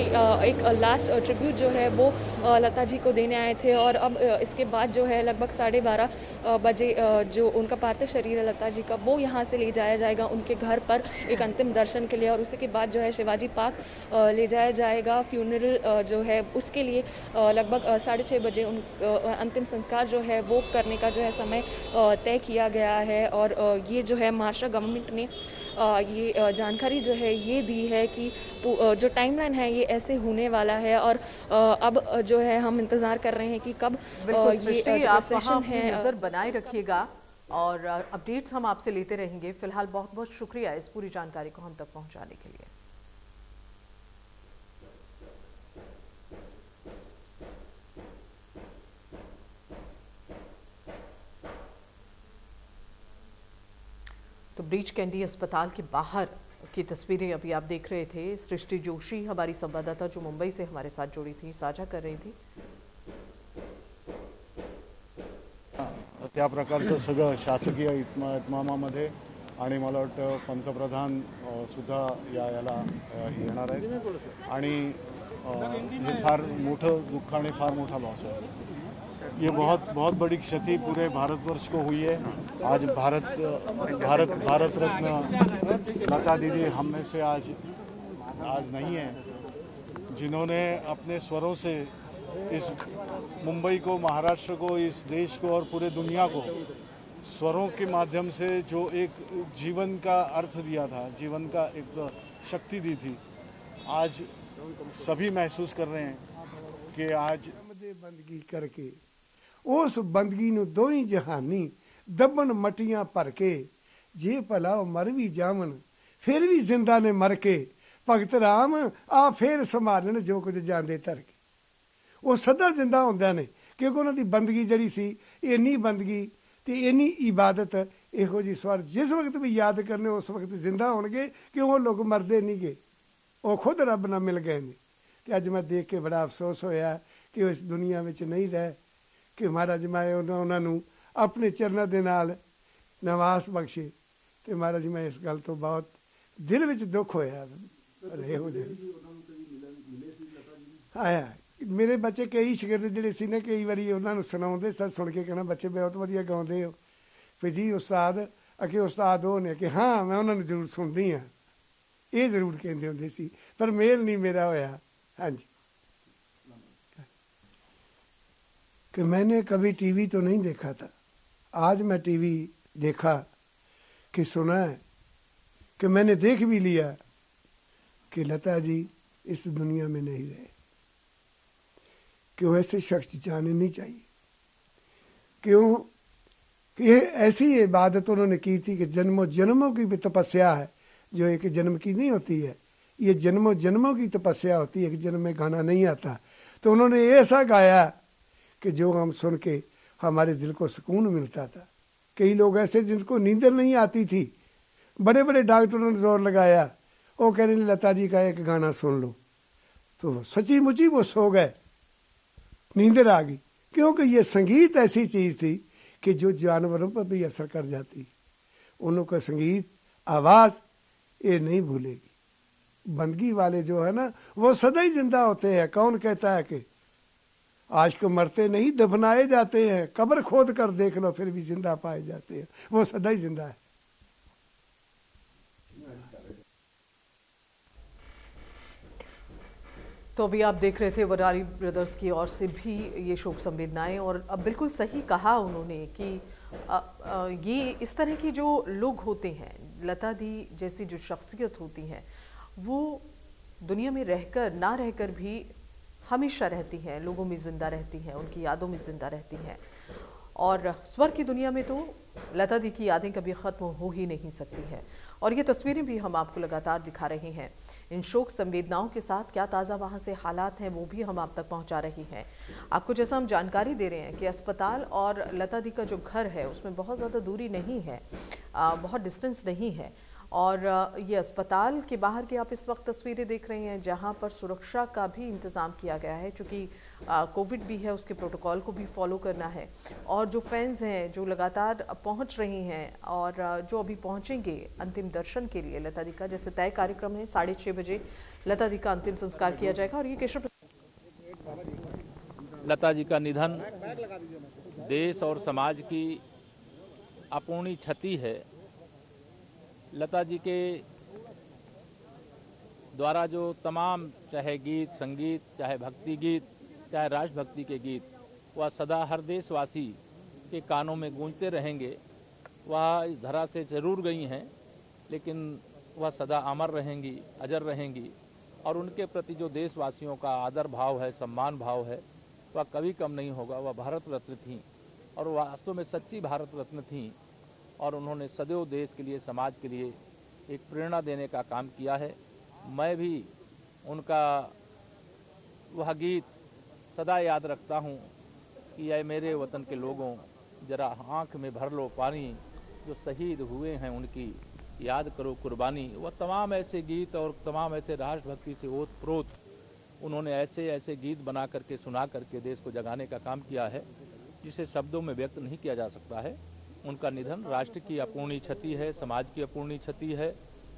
एक लास्ट ट्रिब्यूट जो है वो लता जी को देने आए थे। और अब इसके बाद जो है लगभग 12:30 बजे जो उनका पार्थिव शरीर है लता जी का वो यहाँ से ले जाया जाएगा उनके घर पर एक अंतिम दर्शन के लिए। और उसी के बाद जो है शिवाजी पार्क ले जाया जाएगा फ्यूनरल जो है उसके लिए। लगभग 6:30 बजे अंतिम संस्कार जो है वो करने का जो है समय तय किया गया है। और ये जो है महाराष्ट्र गवर्नमेंट ने ये जानकारी जो है ये दी है कि जो टाइमलाइन है ये ऐसे होने वाला है। और अब जो है हम इंतज़ार कर रहे हैं कि कब ये आप सेशन है। नज़र बनाए रखिएगा और अपडेट्स हम आपसे लेते रहेंगे। फिलहाल बहुत बहुत शुक्रिया इस पूरी जानकारी को हम तक पहुंचाने के लिए। तो ब्रीच कैंडी अस्पताल के बाहर की तस्वीरें अभी आप देख रहे थे। सृष्टि जोशी हमारी संवाददाता जो मुंबई से हमारे साथ जुड़ी थी, साझा कर रही थी। त्या प्रकारचं सगळं शासकीय इतमामामध्ये आणि मला वाटतं पंतप्रधान सुद्धा याला येणार आहेत आणि हे फार मोठं दुःख आणि फार मोठा लॉस है। ये बहुत बड़ी क्षति पूरे भारतवर्ष को हुई है। आज भारत रत्न लता दीदी हम में से आज नहीं है। जिन्होंने अपने स्वरों से इस मुंबई को, महाराष्ट्र को, इस देश को और पूरे दुनिया को स्वरों के माध्यम से जो एक जीवन का अर्थ दिया था, जीवन का एक शक्ति दी थी, आज सभी महसूस कर रहे हैं कि आज बंदगी करके उस बंदगी ਨੂੰ ਦੋਈ ਜਹਾਨੀ ਦੱਬਣ ਮਟੀਆਂ ਭਰ ਕੇ ਜੇ ਭਲਾ ਮਰ ਵੀ ਜਾਵਣ ਫਿਰ ਵੀ ਜ਼ਿੰਦਾ ਨੇ ਮਰ ਕੇ ਭਗਤ ਰਾਮ ਆ ਫੇਰ ਸੰਭਾਲਣ ਜੋ ਕੁਝ ਜਾਂਦੇ ਧਰ ਕੇ। ਉਹ ਸਦਾ ਜ਼ਿੰਦਾ ਹੁੰਦੇ ਨੇ ਕਿਉਂਕਿ ਉਹਨਾਂ ਦੀ ਬੰਦਗੀ ਜਿਹੜੀ ਸੀ ਇੰਨੀ ਬੰਦਗੀ ਤੇ ਇੰਨੀ ਇਬਾਦਤ ਇਹੋ ਜਿਹੀ ਸਵਾਰ ਜਿਸ ਵਕਤ ਵੀ ਯਾਦ ਕਰਨੇ ਉਸ ਵਕਤ ਜ਼ਿੰਦਾ ਹੋਣਗੇ ਕਿਉਂ ਉਹ ਲੋਕ ਮਰਦੇ ਨਹੀਂ ਗੇ, ਉਹ ਖੁਦ ਰੱਬ ਨਾਲ ਮਿਲ ਗਏ ਨੇ। ਤੇ ਅੱਜ ਮੈਂ ਦੇਖ ਕੇ ਬੜਾ ਅਫਸੋਸ ਹੋਇਆ ਕਿ ਉਹ ਇਸ ਦੁਨੀਆ ਵਿੱਚ ਨਹੀਂ ਰਹੇ ਕਿ ਮਹਾਰਾਜ ਮੈਂ ਉਹਨਾਂ ਨੂੰ ਆਪਣੇ ਚਰਨਾਂ ਦੇ ਨਾਲ ਨਿਵਾਸ ਬਖਸ਼ੇ। ਤੇ ਮਹਾਰਾਜ ਮੈਂ ਇਸ ਗੱਲ ਤੋਂ ਬਹੁਤ ਦਿਲ ਵਿੱਚ ਦੁੱਖ ਹੋਇਆ ਇਹੋ ਜਿਹੇ ਆਇਆ। ਮੇਰੇ ਬੱਚੇ ਕਈ ਸ਼ਾਗਿਰਦ ਜਿਹੜੇ ਸੀ ਨਾ ਕਈ ਵਾਰੀ ਉਹਨਾਂ ਨੂੰ ਸੁਣਾਉਂਦੇ ਸਨ, ਸੁਣ ਕੇ ਕਹਿਣਾ ਬੱਚੇ ਬਹੁਤ ਵਧੀਆ ਗਾਉਂਦੇ ਹੋ। ਫਿਰ ਜੀ ਉਸਤਾਦ ਅਕੇ ਉਸਤਾਦ ਉਹ ਨੇ ਕਿ ਹਾਂ ਮੈਂ ਉਹਨਾਂ ਨੂੰ ਜ਼ਰੂਰ ਸੁਣਦੀ ਹਾਂ, ਇਹ ਜ਼ਰੂਰ ਕਹਿੰਦੇ ਹੁੰਦੇ ਸੀ, ਪਰ ਮੇਲ ਨਹੀਂ ਮੇਰਾ ਹੋਇਆ। हाँ जी, कि मैंने कभी टीवी तो नहीं देखा था, आज मैं टीवी देखा कि सुना है कि मैंने देख भी लिया कि लता जी इस दुनिया में नहीं रहे, कि वो ऐसे शख्स जाने नहीं चाहिए। क्यों कि ये ऐसी इबादत उन्होंने की थी कि जन्मों जन्मों की भी तपस्या है, जो एक जन्म की नहीं होती है, ये जन्मों जन्मों की तपस्या होती है कि जन्म में गाना नहीं आता। तो उन्होंने ऐसा गाया कि जो हम सुन के हमारे दिल को सुकून मिलता था। कई लोग ऐसे जिनको नींदर नहीं आती थी, बड़े बड़े डॉक्टरों ने जोर लगाया, वो कह रहे लता जी का एक गाना सुन लो, तो सच्ची मुची वो सो गए, नींदर आ गई। क्योंकि ये संगीत ऐसी चीज़ थी कि जो जानवरों पर भी असर कर जाती। उनका संगीत आवाज़ ये नहीं भूलेगी। बंदगी वाले जो है ना वो सदा ही जिंदा होते हैं। कौन कहता है कि आज को मरते नहीं, दफनाए जाते हैं, कब्र खोद कर देख लो फिर भी जिंदा पाए जाते हैं, वो सदा ही जिंदा है। तो अभी आप देख रहे थे वडारी ब्रदर्स की ओर से भी ये शोक संवेदनाएं, और अब बिल्कुल सही कहा उन्होंने कि ये इस तरह की जो लोग होते हैं, लता दी जैसी जो शख्सियत होती हैं, वो दुनिया में रहकर ना रहकर भी हमेशा रहती हैं, लोगों में ज़िंदा रहती हैं, उनकी यादों में ज़िंदा रहती हैं। और स्वर की दुनिया में तो लता दी की यादें कभी ख़त्म हो ही नहीं सकती हैं। और ये तस्वीरें भी हम आपको लगातार दिखा रहे हैं। इन शोक संवेदनाओं के साथ क्या ताज़ा वहाँ से हालात हैं वो भी हम आप तक पहुँचा रहे हैं। आपको जैसा हम जानकारी दे रहे हैं कि अस्पताल और लता दी का जो घर है उसमें बहुत ज़्यादा दूरी नहीं है, बहुत डिस्टेंस नहीं है। और ये अस्पताल के बाहर की आप इस वक्त तस्वीरें देख रहे हैं जहां पर सुरक्षा का भी इंतज़ाम किया गया है, क्योंकि कोविड भी है, उसके प्रोटोकॉल को भी फॉलो करना है। और जो फैंस हैं जो लगातार पहुंच रही हैं और जो अभी पहुंचेंगे अंतिम दर्शन के लिए लता दी का, जैसे तय कार्यक्रम है 6:30 बजे लता दी का अंतिम संस्कार किया जाएगा। और ये केशव लता जी का निधन देश और समाज की अपूर्णीय क्षति है। लता जी के द्वारा जो तमाम चाहे गीत संगीत, चाहे भक्ति गीत, चाहे राष्ट्रभक्ति के गीत, वह सदा हर देशवासी के कानों में गूंजते रहेंगे। वह इस धरा से जरूर गई हैं, लेकिन वह सदा अमर रहेंगी, अजर रहेंगी। और उनके प्रति जो देशवासियों का आदर भाव है, सम्मान भाव है, वह कभी कम नहीं होगा। वह भारत रत्न थीं और वह वास्तव में सच्ची भारत रत्न थीं, और उन्होंने सदैव देश के लिए, समाज के लिए एक प्रेरणा देने का काम किया है। मैं भी उनका वह गीत सदा याद रखता हूँ कि ऐ मेरे वतन के लोगों, जरा आँख में भर लो पानी, जो शहीद हुए हैं उनकी याद करो कुर्बानी। वह तमाम ऐसे गीत और तमाम ऐसे राष्ट्रभक्ति से ओतप्रोत उन्होंने ऐसे ऐसे गीत बना करके, सुना करके देश को जगाने का काम किया है, जिसे शब्दों में व्यक्त नहीं किया जा सकता है। उनका निधन राष्ट्र की अपूर्णीय क्षति है, समाज की अपूर्णीय क्षति है।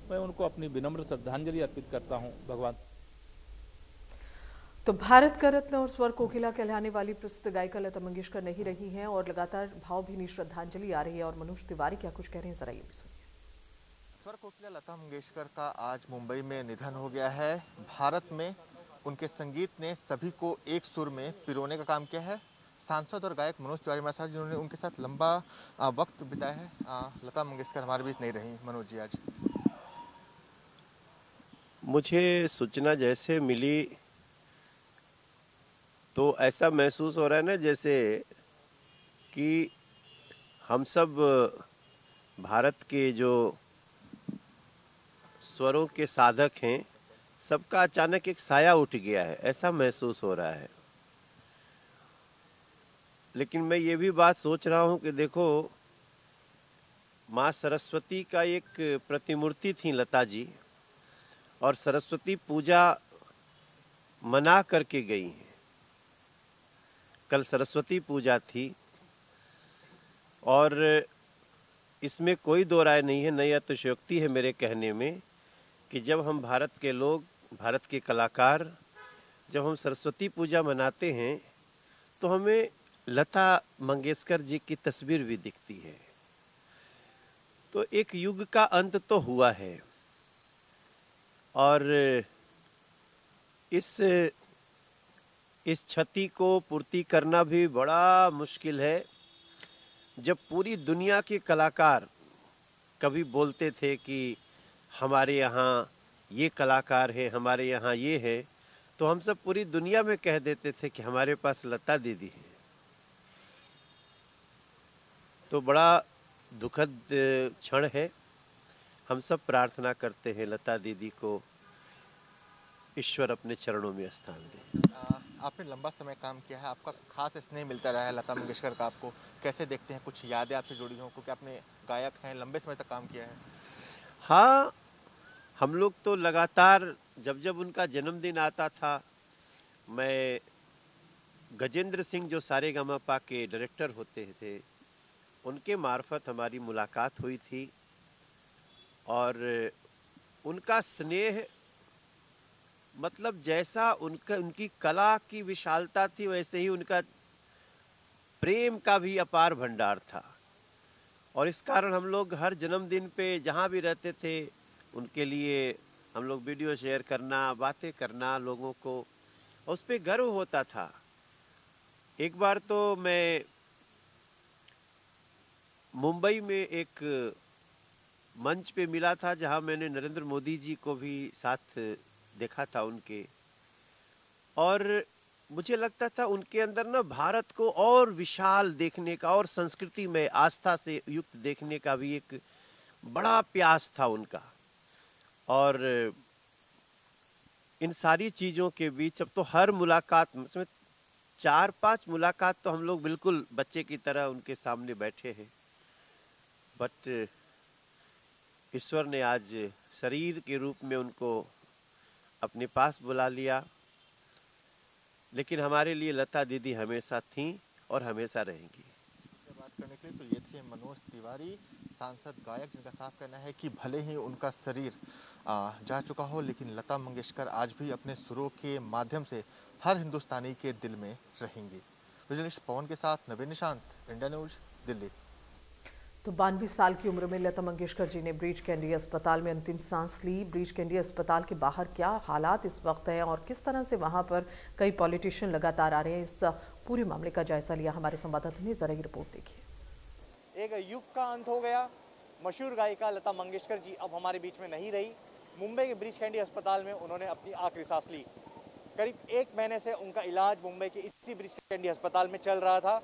मैं उनको अपनी विनम्र श्रद्धांजलि अर्पित करता हूं। भगवान। तो भारत का रत्न और स्वर कोकिला कहलाने वाली प्रसिद्ध गायिका लता मंगेशकर नहीं रही हैं और लगातार भावभीनी श्रद्धांजलि आ रही है। और मनोज तिवारी क्या कुछ कह रहे हैं, जरा ये भी सुनिए। स्वर कोकिला लता मंगेशकर का आज मुंबई में निधन हो गया है। भारत में उनके संगीत ने सभी को एक सुर में पिरोने का काम किया है। सांसद और गायक मनोज तिवारी हमारे साथ, जिन्होंने उनके साथ लंबा वक्त बिताया है। लता मंगेशकर हमारे बीच नहीं रही। मनोज जी, आज मुझे सूचना जैसे मिली तो ऐसा महसूस हो रहा है ना जैसे कि हम सब भारत के जो स्वरों के साधक हैं, सबका अचानक एक साया उठ गया है, ऐसा महसूस हो रहा है। लेकिन मैं ये भी बात सोच रहा हूँ कि देखो, माँ सरस्वती का एक प्रतिमूर्ति थी लता जी, और सरस्वती पूजा मना करके गई हैं। कल सरस्वती पूजा थी और इसमें कोई दो राय नहीं है, नई अतिशयोक्ति है मेरे कहने में कि जब हम भारत के लोग, भारत के कलाकार, जब हम सरस्वती पूजा मनाते हैं तो हमें लता मंगेशकर जी की तस्वीर भी दिखती है। तो एक युग का अंत तो हुआ है और इस क्षति को पूर्ति करना भी बड़ा मुश्किल है। जब पूरी दुनिया के कलाकार कभी बोलते थे कि हमारे यहाँ ये कलाकार है, हमारे यहाँ ये है, तो हम सब पूरी दुनिया में कह देते थे कि हमारे पास लता दीदी है। तो बड़ा दुखद क्षण है। हम सब प्रार्थना करते हैं लता दीदी को ईश्वर अपने चरणों में स्थान दे। आपने लंबा समय काम किया है, आपका खास स्नेह मिलता रहा है लता मंगेशकर का। आपको कैसे देखते हैं? कुछ यादें आपसे जुड़ी हों, क्योंकि आपने गायक हैं, लंबे समय तक काम किया है। हाँ, हम लोग तो लगातार जब जब उनका जन्मदिन आता था, मैं गजेंद्र सिंह जो सारेगामापा के डायरेक्टर होते थे, उनके मार्फत हमारी मुलाकात हुई थी और उनका स्नेह, मतलब जैसा उनकी कला की विशालता थी, वैसे ही उनका प्रेम का भी अपार भंडार था। और इस कारण हम लोग हर जन्मदिन पे जहाँ भी रहते थे, उनके लिए हम लोग वीडियो शेयर करना, बातें करना, लोगों को उस पर गर्व होता था। एक बार तो मैं मुंबई में एक मंच पे मिला था जहाँ मैंने नरेंद्र मोदी जी को भी साथ देखा था उनके, और मुझे लगता था उनके अंदर ना भारत को और विशाल देखने का और संस्कृति में आस्था से युक्त देखने का भी एक बड़ा प्यास था उनका। और इन सारी चीज़ों के बीच अब तो हर मुलाकात, उसमें 4-5 मुलाकात तो हम लोग बिल्कुल बच्चे की तरह उनके सामने बैठे हैं। बट ईश्वर ने आज शरीर के रूप में उनको अपने पास बुला लिया। लेकिन हमारे लिए लता दीदी हमेशा थीं और हमेशा रहेंगी। बात करने के लिए तो ये थे मनोज तिवारी, सांसद गायक, जिनका साफ कहना है कि भले ही उनका शरीर जा चुका हो, लेकिन लता मंगेशकर आज भी अपने सुरों के माध्यम से हर हिंदुस्तानी के दिल में रहेंगी। जर्नलिस्ट पवन के साथ नवीन निशांत, इंडिया न्यूज, दिल्ली। तो 92 साल की उम्र में लता मंगेशकर जी ने ब्रीच कैंडी अस्पताल में अंतिम सांस ली। ब्रीच कैंडी अस्पताल के बाहर क्या हालात इस वक्त हैं और किस तरह से वहां पर कई पॉलिटिशियन लगातार आ रहे हैं, इस पूरे मामले का जायजा लिया हमारे संवाददाता ने। जरा ये रिपोर्ट देखिए। एक युग का अंत हो गया। मशहूर गायिका लता मंगेशकर जी अब हमारे बीच में नहीं रही। मुंबई के ब्रीच कैंडी अस्पताल में उन्होंने अपनी आखिरी सांस ली। करीब 1 महीने से उनका इलाज मुंबई के इसी ब्रीच कैंडी अस्पताल में चल रहा था।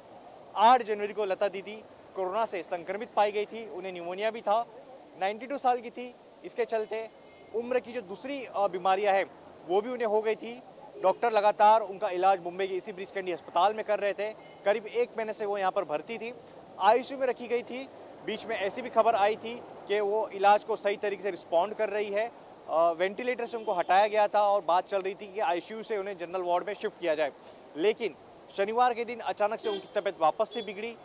8 जनवरी को लता दीदी कोरोना से संक्रमित पाई गई थी, उन्हें न्यूमोनिया भी था, 92 साल की थी। इसके चलते उम्र की जो दूसरी बीमारियां हैं वो भी उन्हें हो गई थी। डॉक्टर लगातार उनका इलाज मुंबई के इसी ब्रीच कैंडी अस्पताल में कर रहे थे। करीब 1 महीने से वो यहाँ पर भर्ती थी, आईसीयू में रखी गई थी। बीच में ऐसी भी खबर आई थी कि वो इलाज को सही तरीके से रिस्पॉन्ड कर रही है। वेंटिलेटर से उनको हटाया गया था और बात चल रही थी कि आईसीयू से उन्हें जनरल वार्ड में शिफ्ट किया जाए। लेकिन शनिवार के दिन अचानक से उनकी तबीयत वापस से बिगड़ी,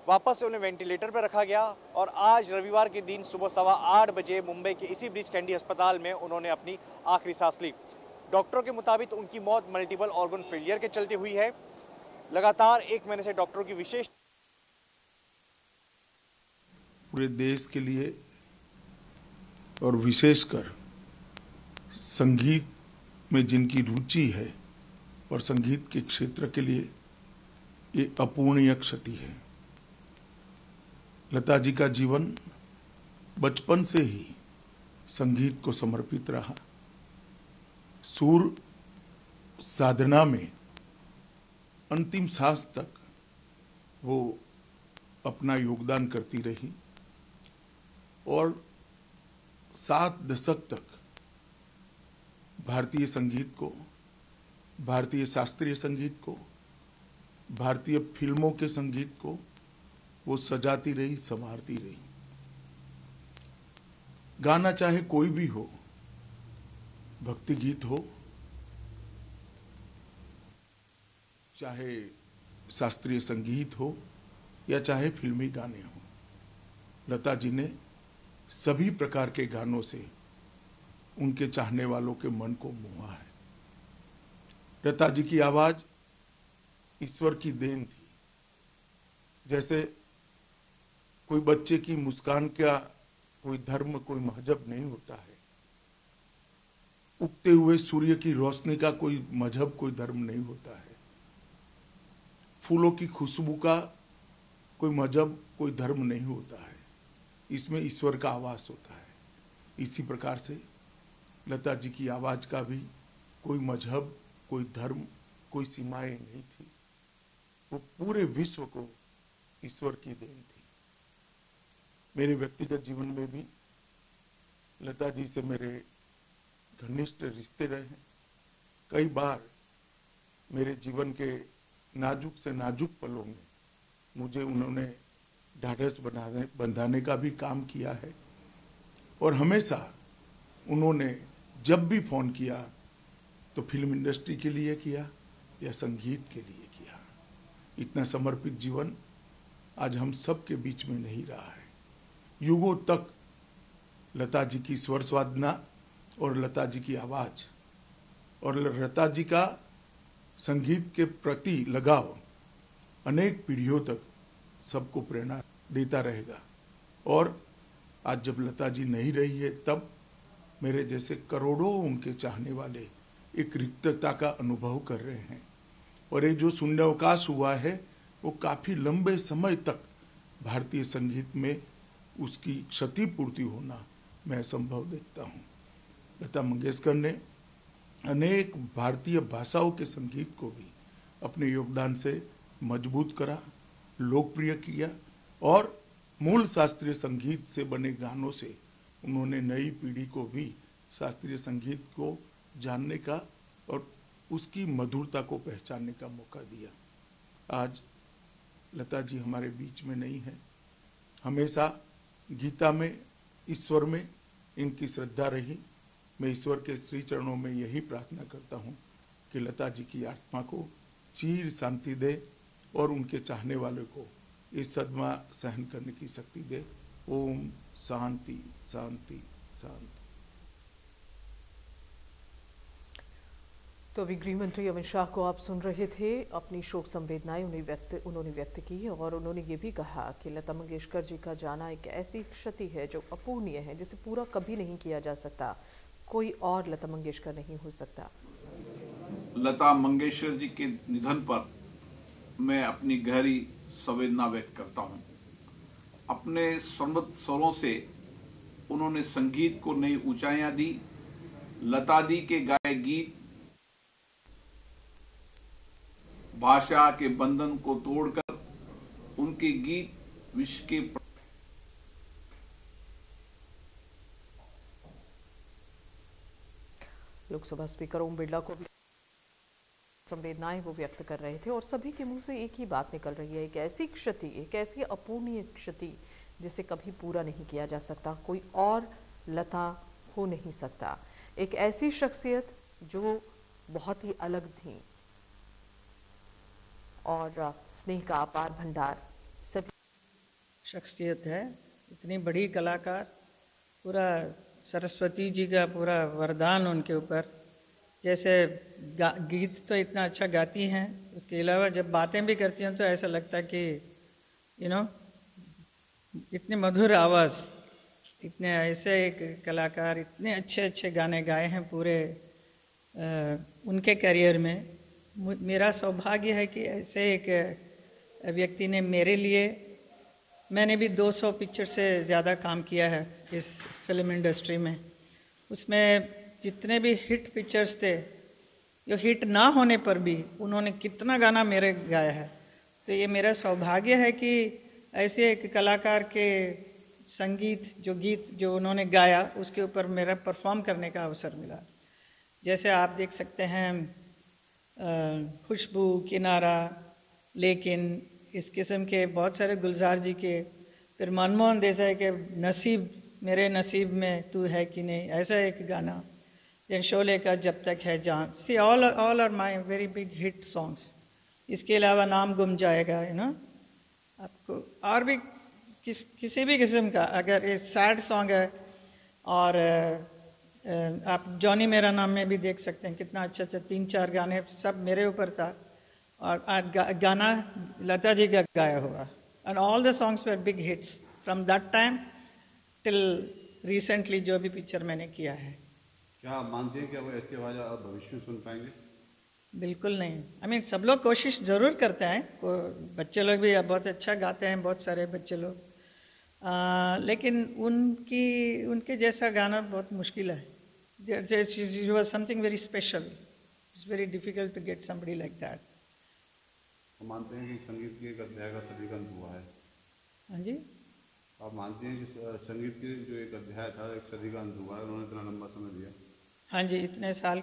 वापस से उन्हें वेंटिलेटर पर रखा गया और आज रविवार के दिन सुबह 8:15 बजे मुंबई के इसी ब्रीच कैंडी अस्पताल में उन्होंने अपनी आखिरी सांस ली। डॉक्टरों के मुताबिक उनकी मौत मल्टीपल ऑर्गन फेलियर के चलते हुई है। लगातार 1 महीने से डॉक्टरों की विशेष पूरे देश के लिए और विशेषकर संगीत में जिनकी रुचि है और संगीत के क्षेत्र के लिए ये अपूर्णीय क्षति है। लता जी का जीवन बचपन से ही संगीत को समर्पित रहा। सुर साधना में अंतिम सांस तक वो अपना योगदान करती रही और 7 दशक तक भारतीय संगीत को, भारतीय शास्त्रीय संगीत को, भारतीय फिल्मों के संगीत को वो सजाती रही, संवारती रही। गाना चाहे कोई भी हो, भक्ति गीत हो, चाहे शास्त्रीय संगीत हो या चाहे फिल्मी गाने हो, लता जी ने सभी प्रकार के गानों से उनके चाहने वालों के मन को मोहा है। लता जी की आवाज ईश्वर की देन थी। जैसे कोई बच्चे की मुस्कान का कोई धर्म, कोई मजहब नहीं होता है, उगते हुए सूर्य की रोशनी का कोई मजहब, कोई धर्म नहीं होता है, फूलों की खुशबू का कोई मजहब, कोई धर्म नहीं होता है, इसमें ईश्वर का आवास होता है। इसी प्रकार से लता जी की आवाज का भी कोई मजहब, कोई धर्म, कोई सीमाएं नहीं थी। वो पूरे विश्व को ईश्वर की देन थी। मेरे व्यक्तिगत जीवन में भी लता जी से मेरे घनिष्ठ रिश्ते रहे हैं। कई बार मेरे जीवन के नाजुक से नाजुक पलों में मुझे उन्होंने ढाढ़स बंधाने का भी काम किया है और हमेशा उन्होंने जब भी फोन किया तो फिल्म इंडस्ट्री के लिए किया या संगीत के लिए किया। इतना समर्पित जीवन आज हम सब के बीच में नहीं रहा है। युगों तक लता जी की स्वर साधना और लता जी की आवाज और लता जी का संगीत के प्रति लगाव अनेक पीढ़ियों तक सबको प्रेरणा देता रहेगा। और आज जब लता जी नहीं रही है, तब मेरे जैसे करोड़ों उनके चाहने वाले एक रिक्तता का अनुभव कर रहे हैं। और ये जो शून्यावकाश हुआ है वो काफी लंबे समय तक भारतीय संगीत में उसकी क्षतिपूर्ति होना मैं संभव देखता हूँ। लता मंगेशकर ने अनेक भारतीय भाषाओं के संगीत को भी अपने योगदान से मजबूत करा, लोकप्रिय किया और मूल शास्त्रीय संगीत से बने गानों से उन्होंने नई पीढ़ी को भी शास्त्रीय संगीत को जानने का और उसकी मधुरता को पहचानने का मौका दिया। आज लता जी हमारे बीच में नहीं है। हमेशा गीता में, ईश्वर में इनकी श्रद्धा रही। मैं ईश्वर के श्री चरणों में यही प्रार्थना करता हूँ कि लता जी की आत्मा को चीर शांति दे और उनके चाहने वालों को इस सदमा सहन करने की शक्ति दे। ओम शांति शांति शांति। तो अभी गृह मंत्री अमित शाह को आप सुन रहे थे। अपनी शोक संवेदनाएं उन्होंने व्यक्त की और उन्होंने ये भी कहा कि लता मंगेशकर जी का जाना एक ऐसी क्षति है जो अपूर्णीय है, जिसे पूरा कभी नहीं किया जा सकता। कोई और लता मंगेशकर नहीं हो सकता। लता मंगेशकर जी के निधन पर मैं अपनी गहरी संवेदना व्यक्त करता हूं। अपने समृद्ध स्वरों से उन्होंने संगीत को नई ऊंचाइयां दी। लता दी के गाए गीत भाषा के बंधन को तोड़कर उनके गीत विश्व के लोकसभा स्पीकर ओम बिरला को भी संवेदनाएं वो व्यक्त कर रहे थे और सभी के मुंह से एक ही बात निकल रही है, एक ऐसी क्षति, एक ऐसी अपूर्णीय क्षति जिसे कभी पूरा नहीं किया जा सकता। कोई और लता हो नहीं सकता। एक ऐसी शख्सियत जो बहुत ही अलग थी और स्नेह का अपार भंडार सभी शख्सियत है। इतनी बड़ी कलाकार, पूरा सरस्वती जी का पूरा वरदान उनके ऊपर। जैसे गीत तो इतना अच्छा गाती हैं, उसके अलावा जब बातें भी करती हैं तो ऐसा लगता है कि इतनी मधुर आवाज़, इतने ऐसे एक कलाकार, इतने अच्छे अच्छे गाने गाए हैं पूरे उनके करियर में मेरा सौभाग्य है कि ऐसे एक व्यक्ति ने मेरे लिए, मैंने भी 200 पिक्चर से ज़्यादा काम किया है इस फिल्म इंडस्ट्री में, उसमें जितने भी हिट पिक्चर्स थे, जो हिट ना होने पर भी उन्होंने कितना गाना मेरे गाया है। तो ये मेरा सौभाग्य है कि ऐसे एक कलाकार के संगीत गीत जो उन्होंने गाया उसके ऊपर मेरा परफॉर्म करने का अवसर मिला। जैसे आप देख सकते हैं खुशबू, किनारा, लेकिन इस किस्म के बहुत सारे, गुलजार जी के, फिर मनमोहन देसाई के नसीब, मेरे नसीब में तू है कि नहीं, ऐसा एक गाना, जैन शोले का जब Tak Hai Jaan. See all are my very big hit songs. इसके अलावा नाम गुम जाएगा, आपको और भी किसी भी किस्म का, अगर ये सैड सॉन्ग है, और आप जॉनी मेरा नाम में भी देख सकते हैं कितना अच्छा 3-4 गाने सब मेरे ऊपर था, और गाना लता जी का गाया हुआ, and all the songs were big hits from that time till recently जो भी पिक्चर मैंने किया है। क्या आप मानते हैं कि अब ऐसी आवाज़ आप भविष्य में सुन पाएंगे? बिल्कुल नहीं। I mean, सब लोग कोशिश ज़रूर करते हैं, बच्चे लोग भी बहुत अच्छा गाते हैं, बहुत सारे बच्चे लोग, लेकिन उनके जैसा गाना बहुत मुश्किल है। She was something very special. It's very difficult to get somebody like that. आप मानते हैं कि संगीत के एक अध्याय का सदीगंत हुआ है? हाँ जी। आप मानते हैं कि संगीत के जो एक अध्याय था एक सदीगंत हुआ है, उन्होंने इतना लंबा समय दिया? हाँ जी, इतने साल।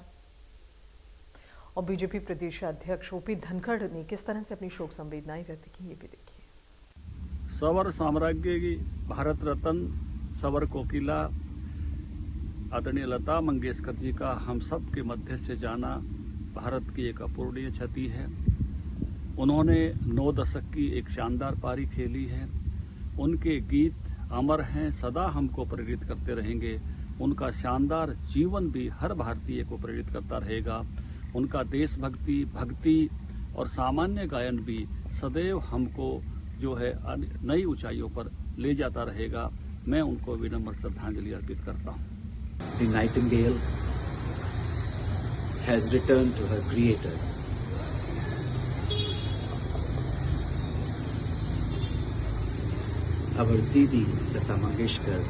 और बीजेपी प्रदेश अध्यक्ष ओपी धनखड़ ने किस तरह से अपनी शोक संवेदनाएं व्यक्त की, ये भी देखिए। सवर साम्राज्य की भारत रत्न सवर कोकिला आदरणीय लता मंगेशकर जी का हम सब के मध्य से जाना भारत की एक अपूरणीय क्षति है। उन्होंने 9 दशक की एक शानदार पारी खेली है। उनके गीत अमर हैं, सदा हमको प्रेरित करते रहेंगे। उनका शानदार जीवन भी हर भारतीय को प्रेरित करता रहेगा। उनका देशभक्ति, भक्ति और सामान्य गायन भी सदैव हमको जो है नई ऊंचाइयों पर ले जाता रहेगा। मैं उनको विनम्र श्रद्धांजलि अर्पित करता हूँ। The Nightingale has returned to her creator. Our Didi Lata Mangeshkar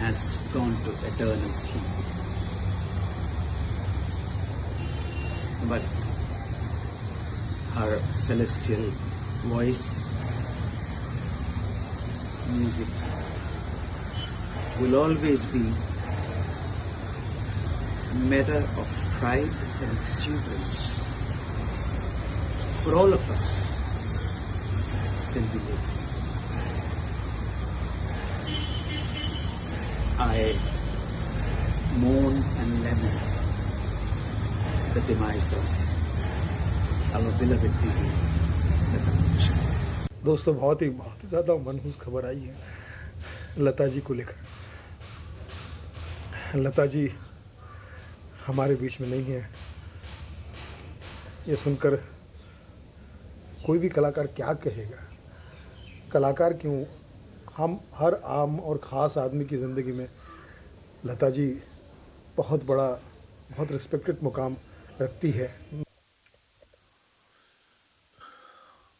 has gone to eternal sleep. But her celestial voice, music will always be matter of pride and exuberance for all of us till we live. I mourn and lament the demise of our beloved Didi Lata Mangeshkar. दोस्तों, बहुत ही ज़्यादा मनहूस खबर आई है लता जी को लेकर। लता जी हमारे बीच में नहीं है। ये सुनकर कोई भी कलाकार क्या कहेगा। कलाकार क्यों, हम हर आम और ख़ास आदमी की ज़िंदगी में लता जी बहुत बड़ा, बहुत रिस्पेक्टेड मुकाम रखती है।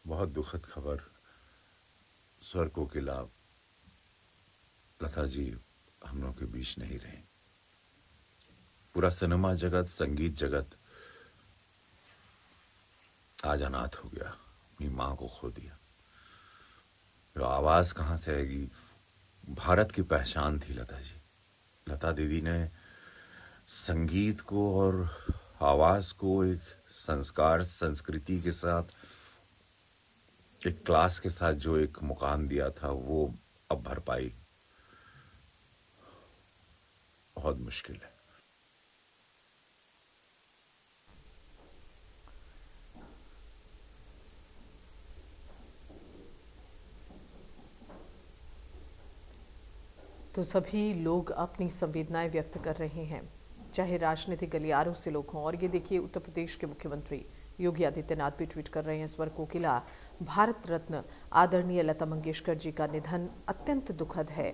बहुत दुखद खबर। स्वर कोकिला लता जी हम लोग के बीच नहीं रहे। पूरा सिनेमा जगत, संगीत जगत आज अनाथ हो गया। अपनी माँ को खो दिया। तो आवाज कहाँ से आएगी? भारत की पहचान थी लता जी। लता दीदी ने संगीत को और आवाज को एक संस्कार, संस्कृति के साथ, एक क्लास के साथ जो एक मुकाम दिया था, वो अब भरपाई बहुत मुश्किल है। तो सभी लोग अपनी संवेदनाएं व्यक्त कर रहे हैं, चाहे राजनीतिक गलियारों से लोग हों। और ये देखिए, उत्तर प्रदेश के मुख्यमंत्री योगी आदित्यनाथ भी ट्वीट कर रहे हैं, स्वर कोकिला भारत रत्न आदरणीय लता मंगेशकर जी का निधन अत्यंत दुखद है।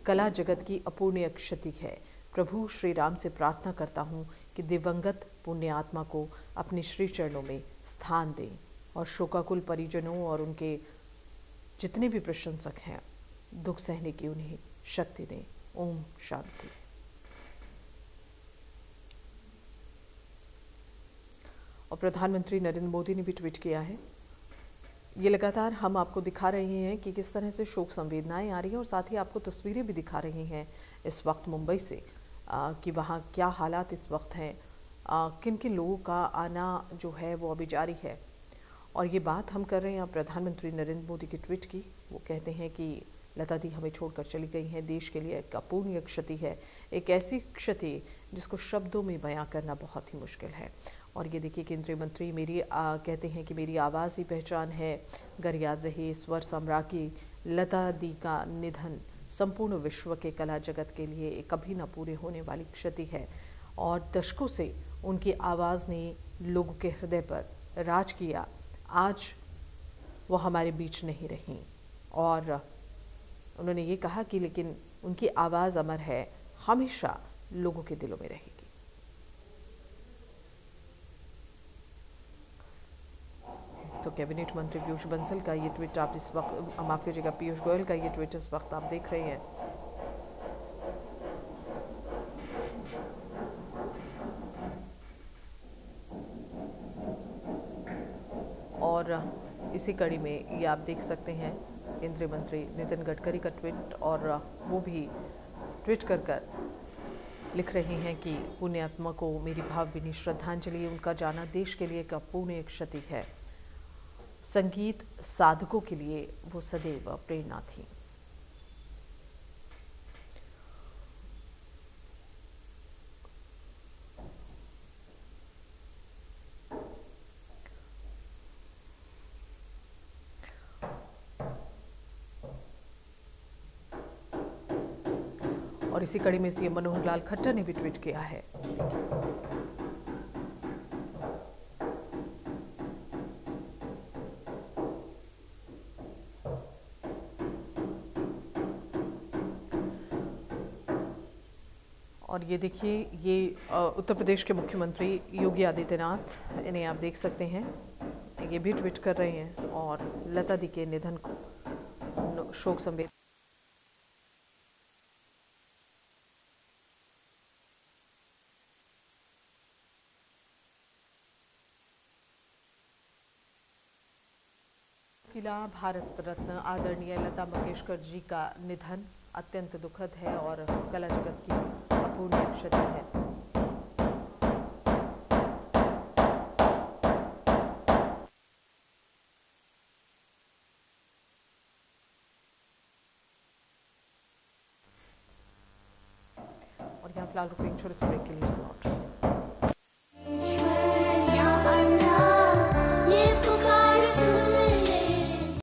कला जगत की अपूर्णीय क्षति है। प्रभु श्री राम से प्रार्थना करता हूँ कि दिवंगत पुण्य आत्मा को अपने श्री चरणों में स्थान दें और शोकाकुल परिजनों और उनके जितने भी प्रशंसक हैं दुख सहने की उन्हें शक्ति दें। ओम शांति। और प्रधानमंत्री नरेंद्र मोदी ने भी ट्वीट किया है। ये लगातार हम आपको दिखा रहे हैं कि किस तरह से शोक संवेदनाएं आ रही हैं और साथ ही आपको तस्वीरें भी दिखा रहे हैं इस वक्त मुंबई से कि वहाँ क्या हालात इस वक्त हैं, किन किन लोगों का आना जो है वो अभी जारी है। और ये बात हम कर रहे हैं प्रधानमंत्री नरेंद्र मोदी के ट्वीट की। वो कहते हैं कि लता दी हमें छोड़कर चली गई हैं, देश के लिए एक अपूर्णीय क्षति है, एक ऐसी क्षति जिसको शब्दों में बयां करना बहुत ही मुश्किल है। और ये देखिए केंद्रीय मंत्री कहते हैं कि मेरी आवाज़ ही पहचान है। अगर याद रहे स्वर सम्राज्ञी लता दी का निधन संपूर्ण विश्व के कला जगत के लिए एक कभी न पूरे होने वाली क्षति है और दशकों से उनकी आवाज़ ने लोगों के हृदय पर राज किया। आज वो हमारे बीच नहीं रही और उन्होंने ये कहा कि लेकिन उनकी आवाज़ अमर है, हमेशा लोगों के दिलों में रहेगी। तो कैबिनेट मंत्री पीयूष बंसल का ये ट्वीट आप इस वक्त, माफ कीजिएगा, पीयूष गोयल का ये ट्वीट इस वक्त आप देख रहे हैं। और इसी कड़ी में ये आप देख सकते हैं केंद्रीय मंत्री नितिन गडकरी का ट्वीट, और वो भी ट्वीट कर लिख रहे हैं कि पुण्यात्मा को मेरी भावभीनी श्रद्धांजलि। उनका जाना देश के लिए एक अपूर्णीय क्षति है। संगीत साधकों के लिए वो सदैव प्रेरणा थी। और इसी कड़ी में सीएम मनोहर लाल खट्टर ने भी ट्वीट किया है। और ये देखिए, ये उत्तर प्रदेश के मुख्यमंत्री योगी आदित्यनाथ, इन्हें आप देख सकते हैं, ये भी ट्वीट कर रहे हैं और लता दी के निधन को शोक संवेदना। भारत रत्न आदरणीय लता मंगेशकर जी का निधन अत्यंत दुखद है और कला जगत की अपूर्णीय क्षति है। और यहाँ फिलहाल रुकेंगे छोटे से ब्रेक के लिए।